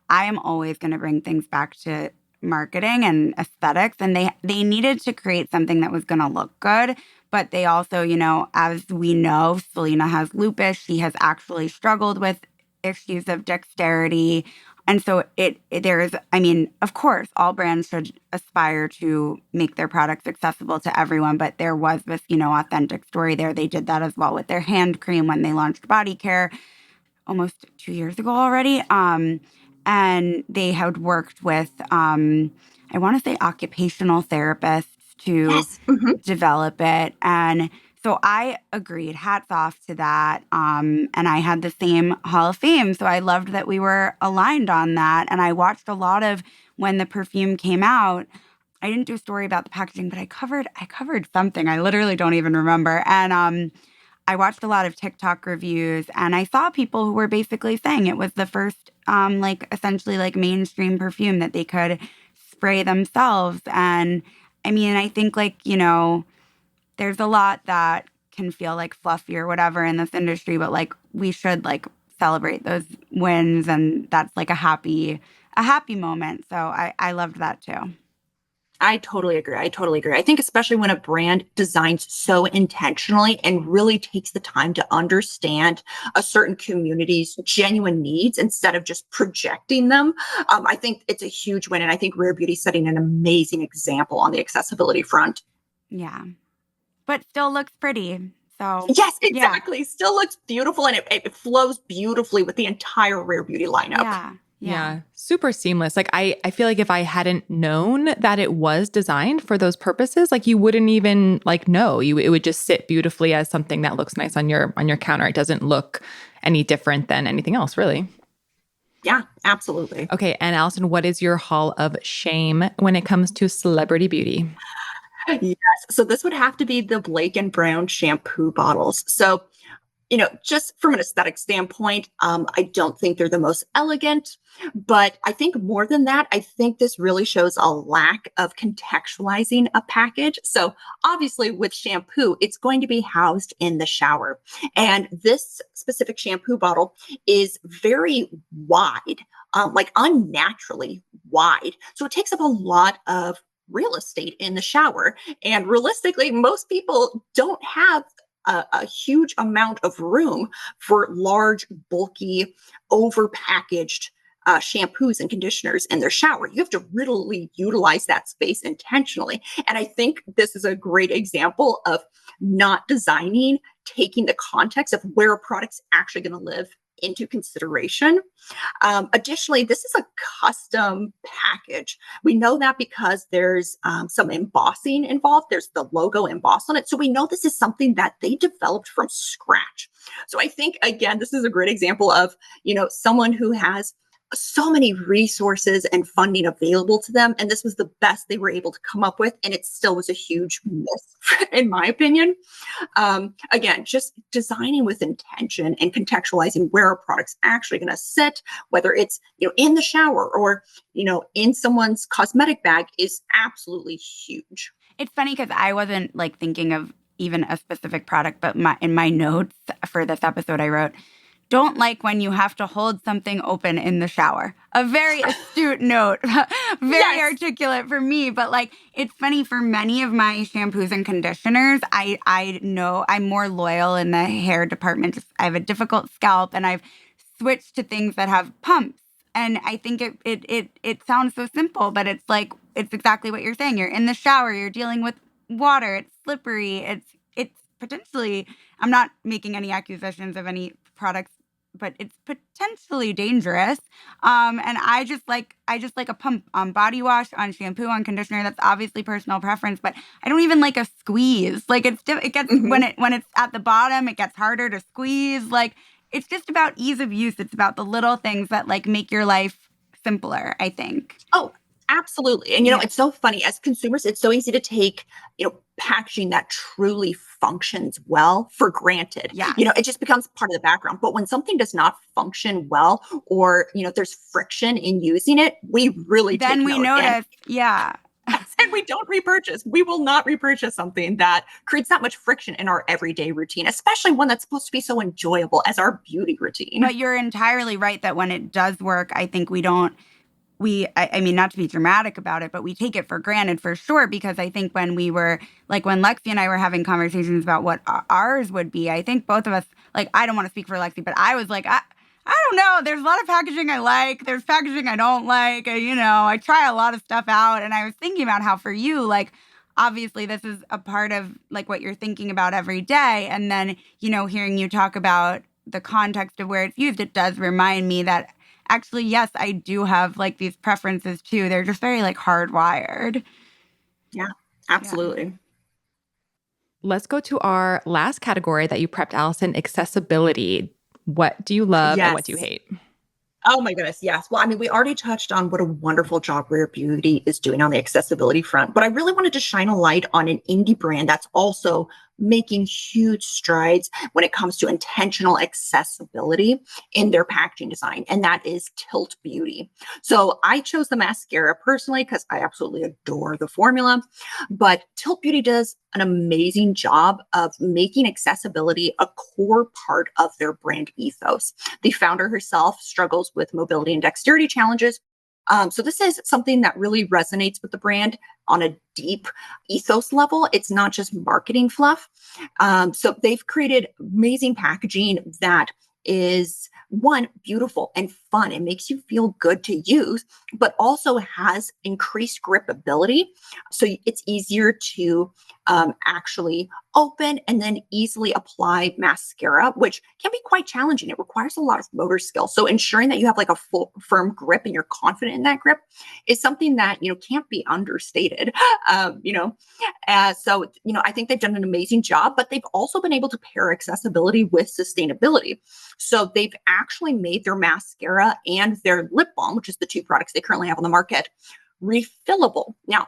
Speaker 4: I am always going to bring things back to marketing and aesthetics, and they needed to create something that was going to look good. But they also, as we know, Selena has lupus. She has actually struggled with issues of dexterity. And so of course, all brands should aspire to make their products accessible to everyone. But there was this, authentic story there. They did that as well with their hand cream when they launched body care almost 2 years ago already. And they had worked with, I want to say, occupational therapists to
Speaker 3: Yes. Mhm.
Speaker 4: develop it. And so I agreed. Hats off to that. And I had the same Hall of Fame. So I loved that we were aligned on that. And I watched a lot of when the perfume came out. I didn't do a story about the packaging, but I covered something. I literally don't even remember. And I watched a lot of TikTok reviews, and I saw people who were basically saying it was the first, like essentially like mainstream perfume that they could spray themselves. And I mean, I think like, there's a lot that can feel like fluffy or whatever in this industry, but like we should like celebrate those wins, and that's like a happy moment. So I loved that too.
Speaker 3: I totally agree. I think especially when a brand designs so intentionally and really takes the time to understand a certain community's genuine needs instead of just projecting them, I think it's a huge win. And I think Rare Beauty's setting an amazing example on the accessibility front.
Speaker 4: Yeah. But still looks pretty. So
Speaker 3: Yes,
Speaker 4: yeah.
Speaker 3: exactly. Still looks beautiful, and it flows beautifully with the entire Rare Beauty lineup.
Speaker 4: Yeah.
Speaker 1: Yeah. Super seamless. Like I feel like if I hadn't known that it was designed for those purposes, like you wouldn't even like know. It would just sit beautifully as something that looks nice on your counter. It doesn't look any different than anything else, really.
Speaker 3: Yeah, absolutely.
Speaker 1: Okay, and Allison, what is your hall of shame when it comes to celebrity beauty?
Speaker 3: Yes. So this would have to be the Blake and Brown shampoo bottles. So, just from an aesthetic standpoint, I don't think they're the most elegant, but I think more than that, I think this really shows a lack of contextualizing a package. So obviously with shampoo, it's going to be housed in the shower. And this specific shampoo bottle is very wide, like unnaturally wide. So it takes up a lot of real estate in the shower. And realistically, most people don't have a huge amount of room for large, bulky, overpackaged shampoos and conditioners in their shower. You have to really utilize that space intentionally. And I think this is a great example of not designing, taking the context of where a product's actually going to live into consideration. Additionally, this is a custom package. We know that because there's some embossing involved. There's the logo embossed on it. So we know this is something that they developed from scratch. So I think, again, this is a great example of, someone who has so many resources and funding available to them. And this was the best they were able to come up with. And it still was a huge miss, in my opinion. Again, just designing with intention and contextualizing where a product's actually going to sit, whether it's, in the shower or, in someone's cosmetic bag is absolutely huge.
Speaker 4: It's funny because I wasn't like thinking of even a specific product, but in my notes for this episode, I wrote, don't like when you have to hold something open in the shower. A very astute note, very articulate for me. But like, it's funny for many of my shampoos and conditioners, I know I'm more loyal in the hair department. I have a difficult scalp and I've switched to things that have pumps. And I think it sounds so simple, but it's like, it's exactly what you're saying. You're in the shower, you're dealing with water, it's slippery, it's potentially, I'm not making any accusations of any products, but it's potentially dangerous. And I just like a pump on body wash, on shampoo, on conditioner. That's obviously personal preference, but I don't even like a squeeze. Like it gets when it's at the bottom, it gets harder to squeeze. Like it's just about ease of use. It's about the little things that like make your life simpler, I think.
Speaker 3: Oh, absolutely. And, it's so funny as consumers, it's so easy to take, packaging that truly functions well for granted.
Speaker 4: Yeah.
Speaker 3: It just becomes part of the background. But when something does not function well or, there's friction in using it, we really
Speaker 4: then we notice. Yeah.
Speaker 3: And we don't repurchase. We will not repurchase something that creates that much friction in our everyday routine, especially one that's supposed to be so enjoyable as our beauty routine.
Speaker 4: But you're entirely right that when it does work, I think I mean, not to be dramatic about it, but we take it for granted for sure, because I think when we were, like when Lexi and I were having conversations about what ours would be, I think both of us, like, I don't want to speak for Lexi, but I was like, I don't know. There's a lot of packaging I like. There's packaging I don't like. I try a lot of stuff out. And I was thinking about how for you, like, obviously this is a part of like what you're thinking about every day. And then, hearing you talk about the context of where it's used, it does remind me that actually, yes, I do have like these preferences too. They're just very like hardwired.
Speaker 3: Yeah. Absolutely.
Speaker 1: Let's go to our last category that you prepped, Allison, accessibility. What do you love and what do you
Speaker 3: Yes.
Speaker 1: hate?
Speaker 3: Oh my goodness, yes. Well, I mean, we already touched on what a wonderful job Rare Beauty is doing on the accessibility front, but I really wanted to shine a light on an indie brand that's also making huge strides when it comes to intentional accessibility in their packaging design, and that is Tilt Beauty. So I chose the mascara personally because I absolutely adore the formula, but Tilt Beauty does an amazing job of making accessibility a core part of their brand ethos. The founder herself struggles with mobility and dexterity challenges. So this is something that really resonates with the brand on a deep ethos level. It's not just marketing fluff. So they've created amazing packaging that is one, beautiful and fun. It makes you feel good to use, but also has increased gripability. So it's easier to actually open and then easily apply mascara, which can be quite challenging. It requires a lot of motor skill. So ensuring that you have like a full firm grip and you're confident in that grip is something that, can't be understated. I think they've done an amazing job, but they've also been able to pair accessibility with sustainability. So they've actually made their mascara and their lip balm, which is the two products they currently have on the market, refillable. Now,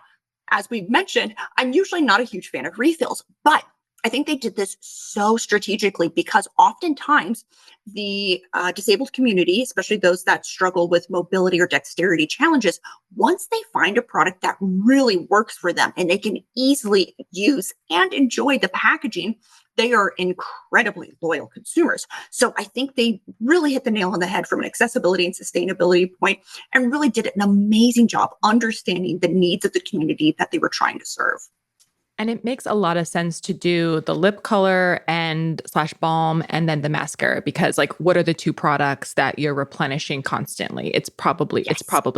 Speaker 3: as we've mentioned, I'm usually not a huge fan of refills, but I think they did this so strategically because oftentimes the disabled community, especially those that struggle with mobility or dexterity challenges, once they find a product that really works for them and they can easily use and enjoy the packaging, they are incredibly loyal consumers. So I think they really hit the nail on the head from an accessibility and sustainability point and really did an amazing job understanding the needs of the community that they were trying to serve.
Speaker 1: And it makes a lot of sense to do the lip color and slash balm and then the mascara because like what are the two products that you're replenishing constantly? It's probably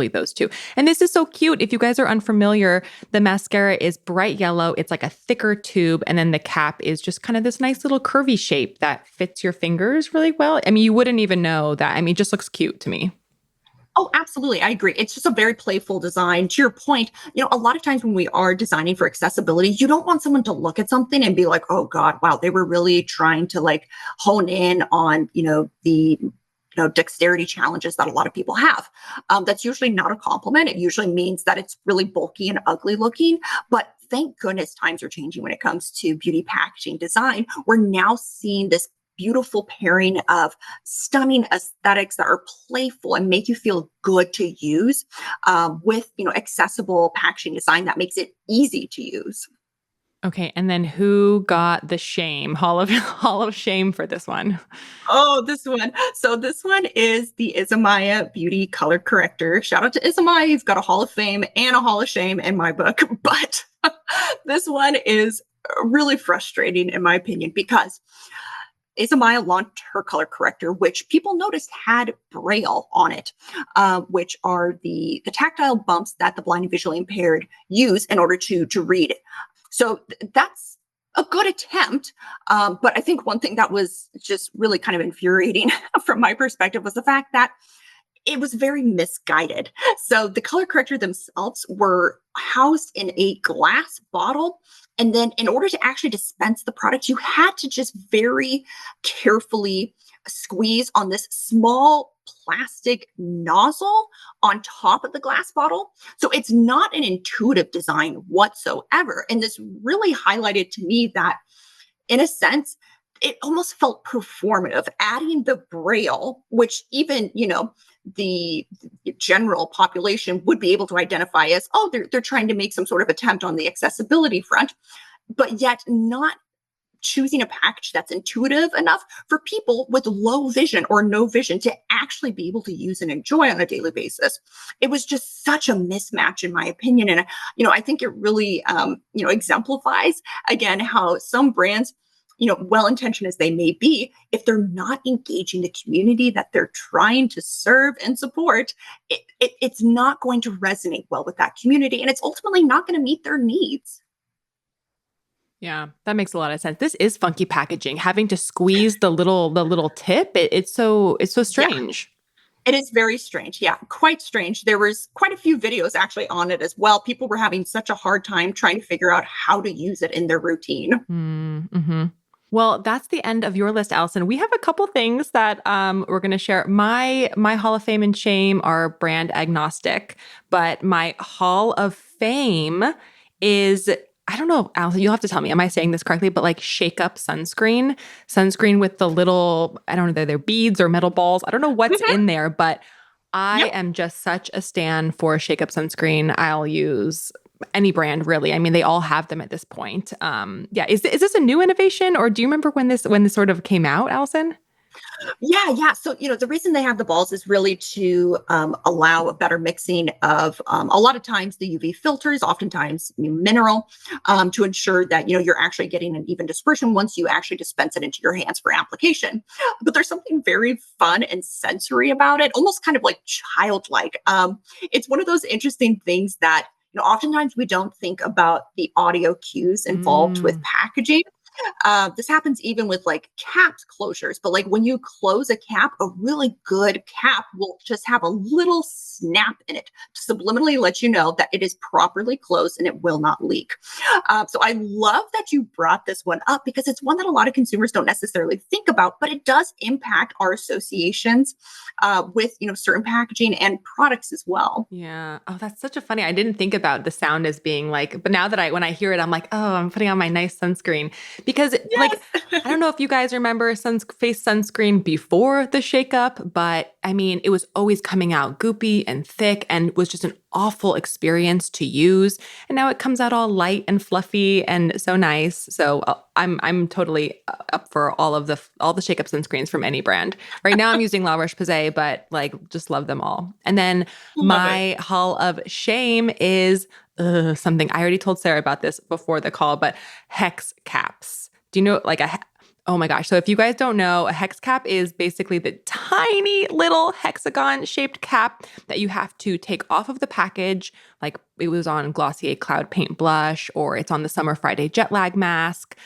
Speaker 1: those two. And this is so cute. If you guys are unfamiliar, the mascara is bright yellow. It's like a thicker tube and then the cap is just kind of this nice little curvy shape that fits your fingers really well. I mean, you wouldn't even know that. I mean, it just looks cute to me.
Speaker 3: Oh, absolutely. I agree. It's just a very playful design. To your point, a lot of times when we are designing for accessibility, you don't want someone to look at something and be like, oh God, wow, they were really trying to like hone in on, the dexterity challenges that a lot of people have. That's usually not a compliment. It usually means that it's really bulky and ugly looking. But thank goodness times are changing when it comes to beauty packaging design. We're now seeing this beautiful pairing of stunning aesthetics that are playful and make you feel good to use with accessible packaging design that makes it easy to use.
Speaker 1: Okay, and then who got the shame Hall of Shame for this one?
Speaker 3: Oh, this one. So this one is the Izamaya Beauty Color Corrector. Shout out to Izamaya. You've got a Hall of Fame and a Hall of Shame in my book. But this one is really frustrating in my opinion because Izamaya launched her color corrector, which people noticed had Braille on it, which are the tactile bumps that the blind and visually impaired use in order to read. So that's a good attempt. But I think one thing that was just really kind of infuriating from my perspective was the fact that it was very misguided. So the color corrector themselves were housed in a glass bottle. And then in order to actually dispense the product, you had to just very carefully squeeze on this small plastic nozzle on top of the glass bottle. So it's not an intuitive design whatsoever. And this really highlighted to me that, in a sense, it almost felt performative, adding the braille, which even, the general population would be able to identify as, oh, they're trying to make some sort of attempt on the accessibility front, but yet not choosing a package that's intuitive enough for people with low vision or no vision to actually be able to use and enjoy on a daily basis. It was just such a mismatch, in my opinion. And, I think it really, exemplifies, again, how some brands, well-intentioned as they may be, if they're not engaging the community that they're trying to serve and support, it's not going to resonate well with that community. And it's ultimately not going to meet their needs.
Speaker 1: Yeah, that makes a lot of sense. This is funky packaging. Having to squeeze the little tip, it's so strange.
Speaker 3: It is very strange. Yeah, quite strange. There was quite a few videos actually on it as well. People were having such a hard time trying to figure out how to use it in their routine.
Speaker 1: Mm-hmm. Well, that's the end of your list, Allison. We have a couple things that we're going to share. My Hall of Fame and Shame are brand agnostic, but my Hall of Fame is, I don't know, Allison, you'll have to tell me, am I saying this correctly? But like Shake Up sunscreen with the little, I don't know, they're beads or metal balls. I don't know what's
Speaker 3: Mhm.
Speaker 1: in there, but I
Speaker 3: Yep.
Speaker 1: am just such a stan for Shake Up sunscreen. I'll use any brand really. I mean, they all have them at this point. Yeah. Is this a new innovation, or do you remember when this sort of came out, Allison?
Speaker 3: Yeah, yeah. So, the reason they have the balls is really to allow a better mixing of a lot of times the UV filters, oftentimes mineral, to ensure that, you're actually getting an even dispersion once you actually dispense it into your hands for application. But there's something very fun and sensory about it, almost kind of like childlike. It's one of those interesting things that, oftentimes we don't think about the audio cues involved with
Speaker 1: Mm.
Speaker 3: packaging. This happens even with like capped closures, but like when you close a cap, a really good cap will just have a little snap in it to subliminally let you know that it is properly closed and it will not leak. So I love that you brought this one up because it's one that a lot of consumers don't necessarily think about, but it does impact our associations with certain packaging and products as well.
Speaker 1: Yeah. Oh, that's such a funny. I didn't think about the sound as being like, but now that when I hear it, I'm like, oh, I'm putting on my nice sunscreen because like,
Speaker 3: Yes.
Speaker 1: I don't know if you guys remember face sunscreen before the shakeup, but I mean, it was always coming out goopy and thick and was just an awful experience to use. And now it comes out all light and fluffy and so nice. So I'm totally up for all the shakeup sunscreens from any brand. Right now I'm using La Roche-Posay, but like just love them all. And then
Speaker 3: Love it.
Speaker 1: my Hall of Shame is something I already told Sarah about this before the call, but hex caps. Do you know oh my gosh. So if you guys don't know, a hex cap is basically the tiny little hexagon shaped cap that you have to take off of the package. Like it was on Glossier Cloud Paint Blush, or it's on the Summer Friday Jet Lag Mask.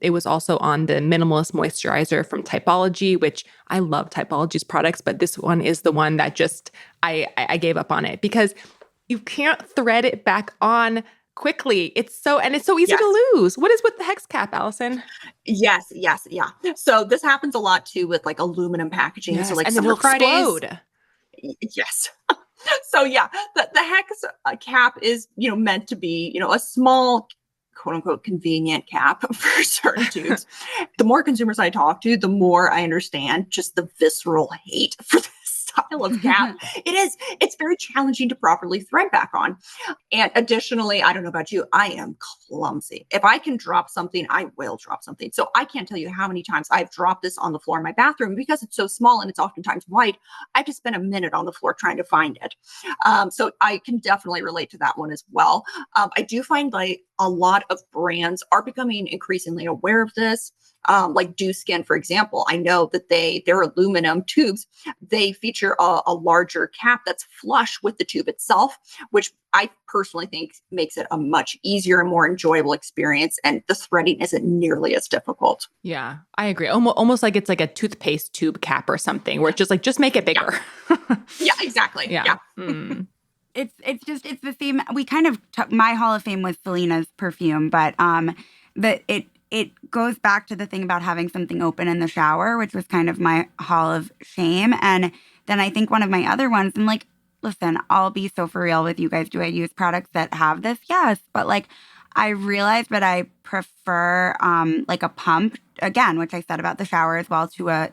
Speaker 1: It was also on the Minimalist Moisturizer from Typology, which I love Typology's products, but this one is the one that just, I gave up on it because you can't thread it back on quickly. It's so easy
Speaker 3: Yes.
Speaker 1: to lose. What is with the hex cap, Allison?
Speaker 3: Yes, yes, yeah. So this happens a lot too with like aluminum packaging. So like
Speaker 1: and then
Speaker 3: Summer
Speaker 1: it'll
Speaker 3: Fridays.
Speaker 1: explode.
Speaker 3: Yes. So yeah, the hex cap is meant to be a small quote unquote convenient cap for certain tubes. The more consumers I talk to, the more I understand just the visceral hate for this style of cap. It's very challenging to properly thread back on. And additionally, I don't know about you, I am clumsy. If I can drop something, I will drop something. So I can't tell you how many times I've dropped this on the floor in my bathroom because it's so small and it's oftentimes white. I have to spend a minute on the floor trying to find it. So I can definitely relate to that one as well. I do find like a lot of brands are becoming increasingly aware of this. Like Dew Skin, for example, I know that their aluminum tubes, they feature a larger cap that's flush with the tube itself, which I personally think makes it a much easier and more enjoyable experience. And the threading isn't nearly as difficult.
Speaker 1: Yeah, I agree. Almost like it's like a toothpaste tube cap or something where it's just make it bigger.
Speaker 3: Yeah, exactly.
Speaker 1: Yeah.
Speaker 3: Yeah.
Speaker 1: Mm.
Speaker 4: It's the same. We kind of my Hall of Fame was Selena's perfume, but it goes back to the thing about having something open in the shower, which was kind of my Hall of Shame. And then I think one of my other ones, and like, listen, I'll be so for real with you guys. Do I use products that have this? Yes, but like I realized that I prefer like a pump again, which I said about the shower as well, to a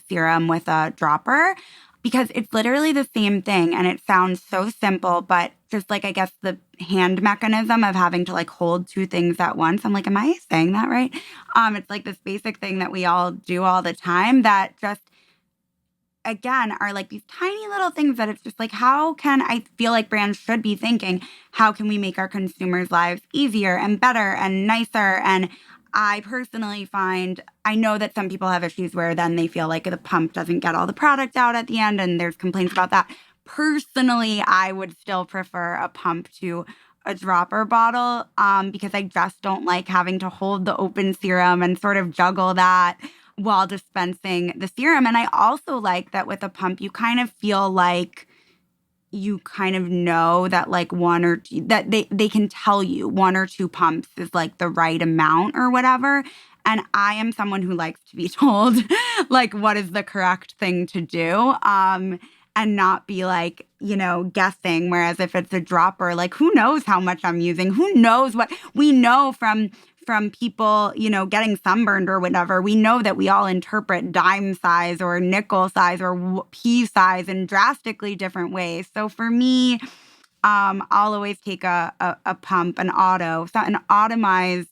Speaker 4: serum with a dropper. Because it's literally the same thing and it sounds so simple, but just like, I guess the hand mechanism of having to like hold two things at once. I'm like, am I saying that right? It's like this basic thing that we all do all the time that just, again, are like these tiny little things that it's just like, how can I feel like brands should be thinking, how can we make our consumers' lives easier and better and nicer? And I personally I know that some people have issues where then they feel like the pump doesn't get all the product out at the end and there's complaints about that. Personally, I would still prefer a pump to a dropper bottle because I just don't like having to hold the open serum and sort of juggle that. while dispensing the serum. And I also like that with a pump, you kind of feel like you kind of know that like one or two, that they can tell you 1 or 2 pumps is like the right amount or whatever. And I am someone who likes to be told like what is the correct thing to do. And not be like, guessing. Whereas if it's a dropper, like who knows how much I'm using? Who knows what we know from people, getting sunburned or whatever. We know that we all interpret dime size or nickel size or pea size in drastically different ways. So for me, I'll always take a pump, an automized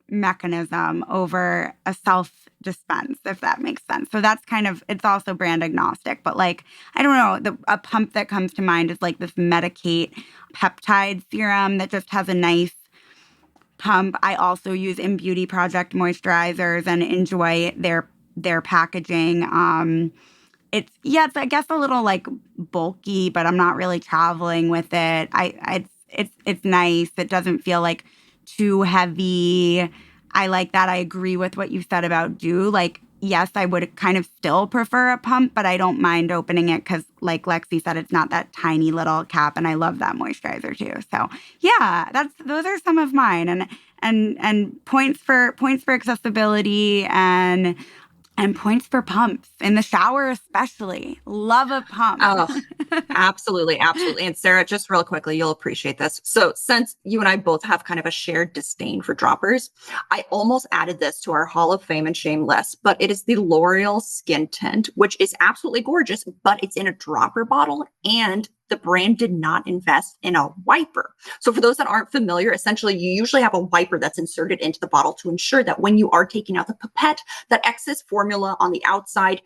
Speaker 4: mechanism over a self-dispense, if that makes sense. So that's it's also brand agnostic. But like, I don't know, a pump that comes to mind is like this Medicate peptide serum that just has a nice pump. I also use In Beauty Project moisturizers and enjoy their packaging. It's I guess a little like bulky, but I'm not really traveling with it. It's nice. It doesn't feel like too heavy. I like that. I agree with what you said about dew. Like, yes, I would kind of still prefer a pump, but I don't mind opening it because, like Lexi said, it's not that tiny little cap, and I love that moisturizer too. So yeah, those are some of mine, and points for accessibility and points for pumps in the shower, especially. Love a pump.
Speaker 3: Oh, absolutely. Absolutely. And Sarah, just real quickly, you'll appreciate this. So since you and I both have kind of a shared disdain for droppers, I almost added this to our Hall of Fame and Shame list, but it is the L'Oreal Skin Tint, which is absolutely gorgeous, but it's in a dropper bottle, and the brand did not invest in a wiper. So for those that aren't familiar, essentially you usually have a wiper that's inserted into the bottle to ensure that when you are taking out the pipette, that excess formula on the outside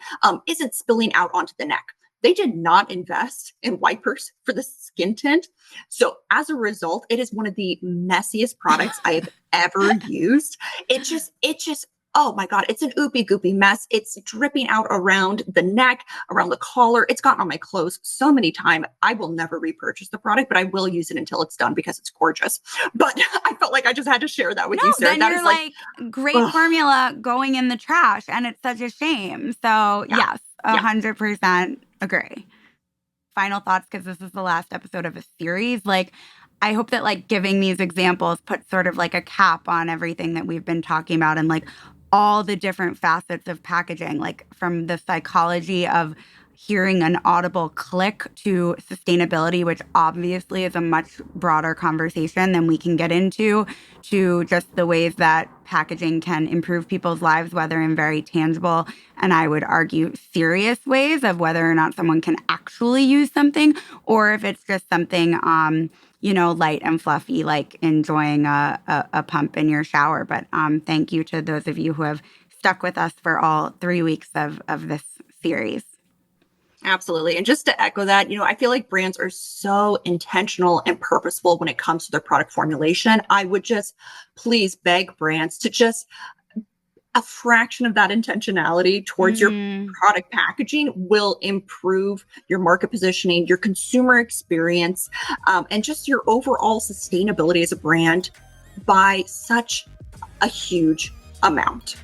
Speaker 3: isn't spilling out onto the neck. They did not invest in wipers for the skin tint. So as a result, it is one of the messiest products I have ever used. It just, oh my God, it's an oopy goopy mess. It's dripping out around the neck, around the collar. It's gotten on my clothes so many times. I will never repurchase the product, but I will use it until it's done because it's gorgeous. But I felt like I just had to share that with you, Sarah.
Speaker 4: Then
Speaker 3: that
Speaker 4: you're
Speaker 3: is
Speaker 4: like great formula going in the trash, and it's such a shame. So yes, 100% agree. Final thoughts, because this is the last episode of a series. Like, I hope that like giving these examples puts sort of like a cap on everything that we've been talking about, and like all the different facets of packaging, like from the psychology of hearing an audible click to sustainability, which obviously is a much broader conversation than we can get into, to just the ways that packaging can improve people's lives, whether in very tangible and I would argue serious ways of whether or not someone can actually use something, or if it's just something light and fluffy, like enjoying a pump in your shower. But thank you to those of you who have stuck with us for all 3 weeks of this series.
Speaker 3: Absolutely. And just to echo that, I feel like brands are so intentional and purposeful when it comes to their product formulation. I would just please beg brands to just a fraction of that intentionality towards your product packaging will improve your market positioning, your consumer experience, and just your overall sustainability as a brand by such a huge amount.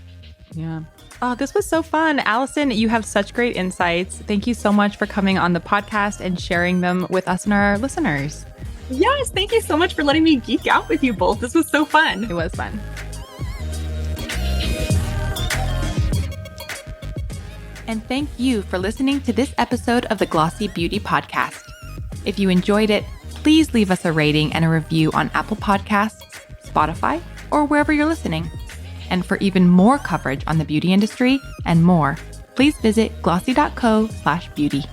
Speaker 1: Yeah. Oh, this was so fun. Allison, you have such great insights. Thank you so much for coming on the podcast and sharing them with us and our listeners.
Speaker 3: Yes, thank you so much for letting me geek out with you both. This was so fun.
Speaker 1: It was fun. And thank you for listening to this episode of the Glossy Beauty Podcast. If you enjoyed it, please leave us a rating and a review on Apple Podcasts, Spotify, or wherever you're listening. And for even more coverage on the beauty industry and more, please visit glossy.co/beauty.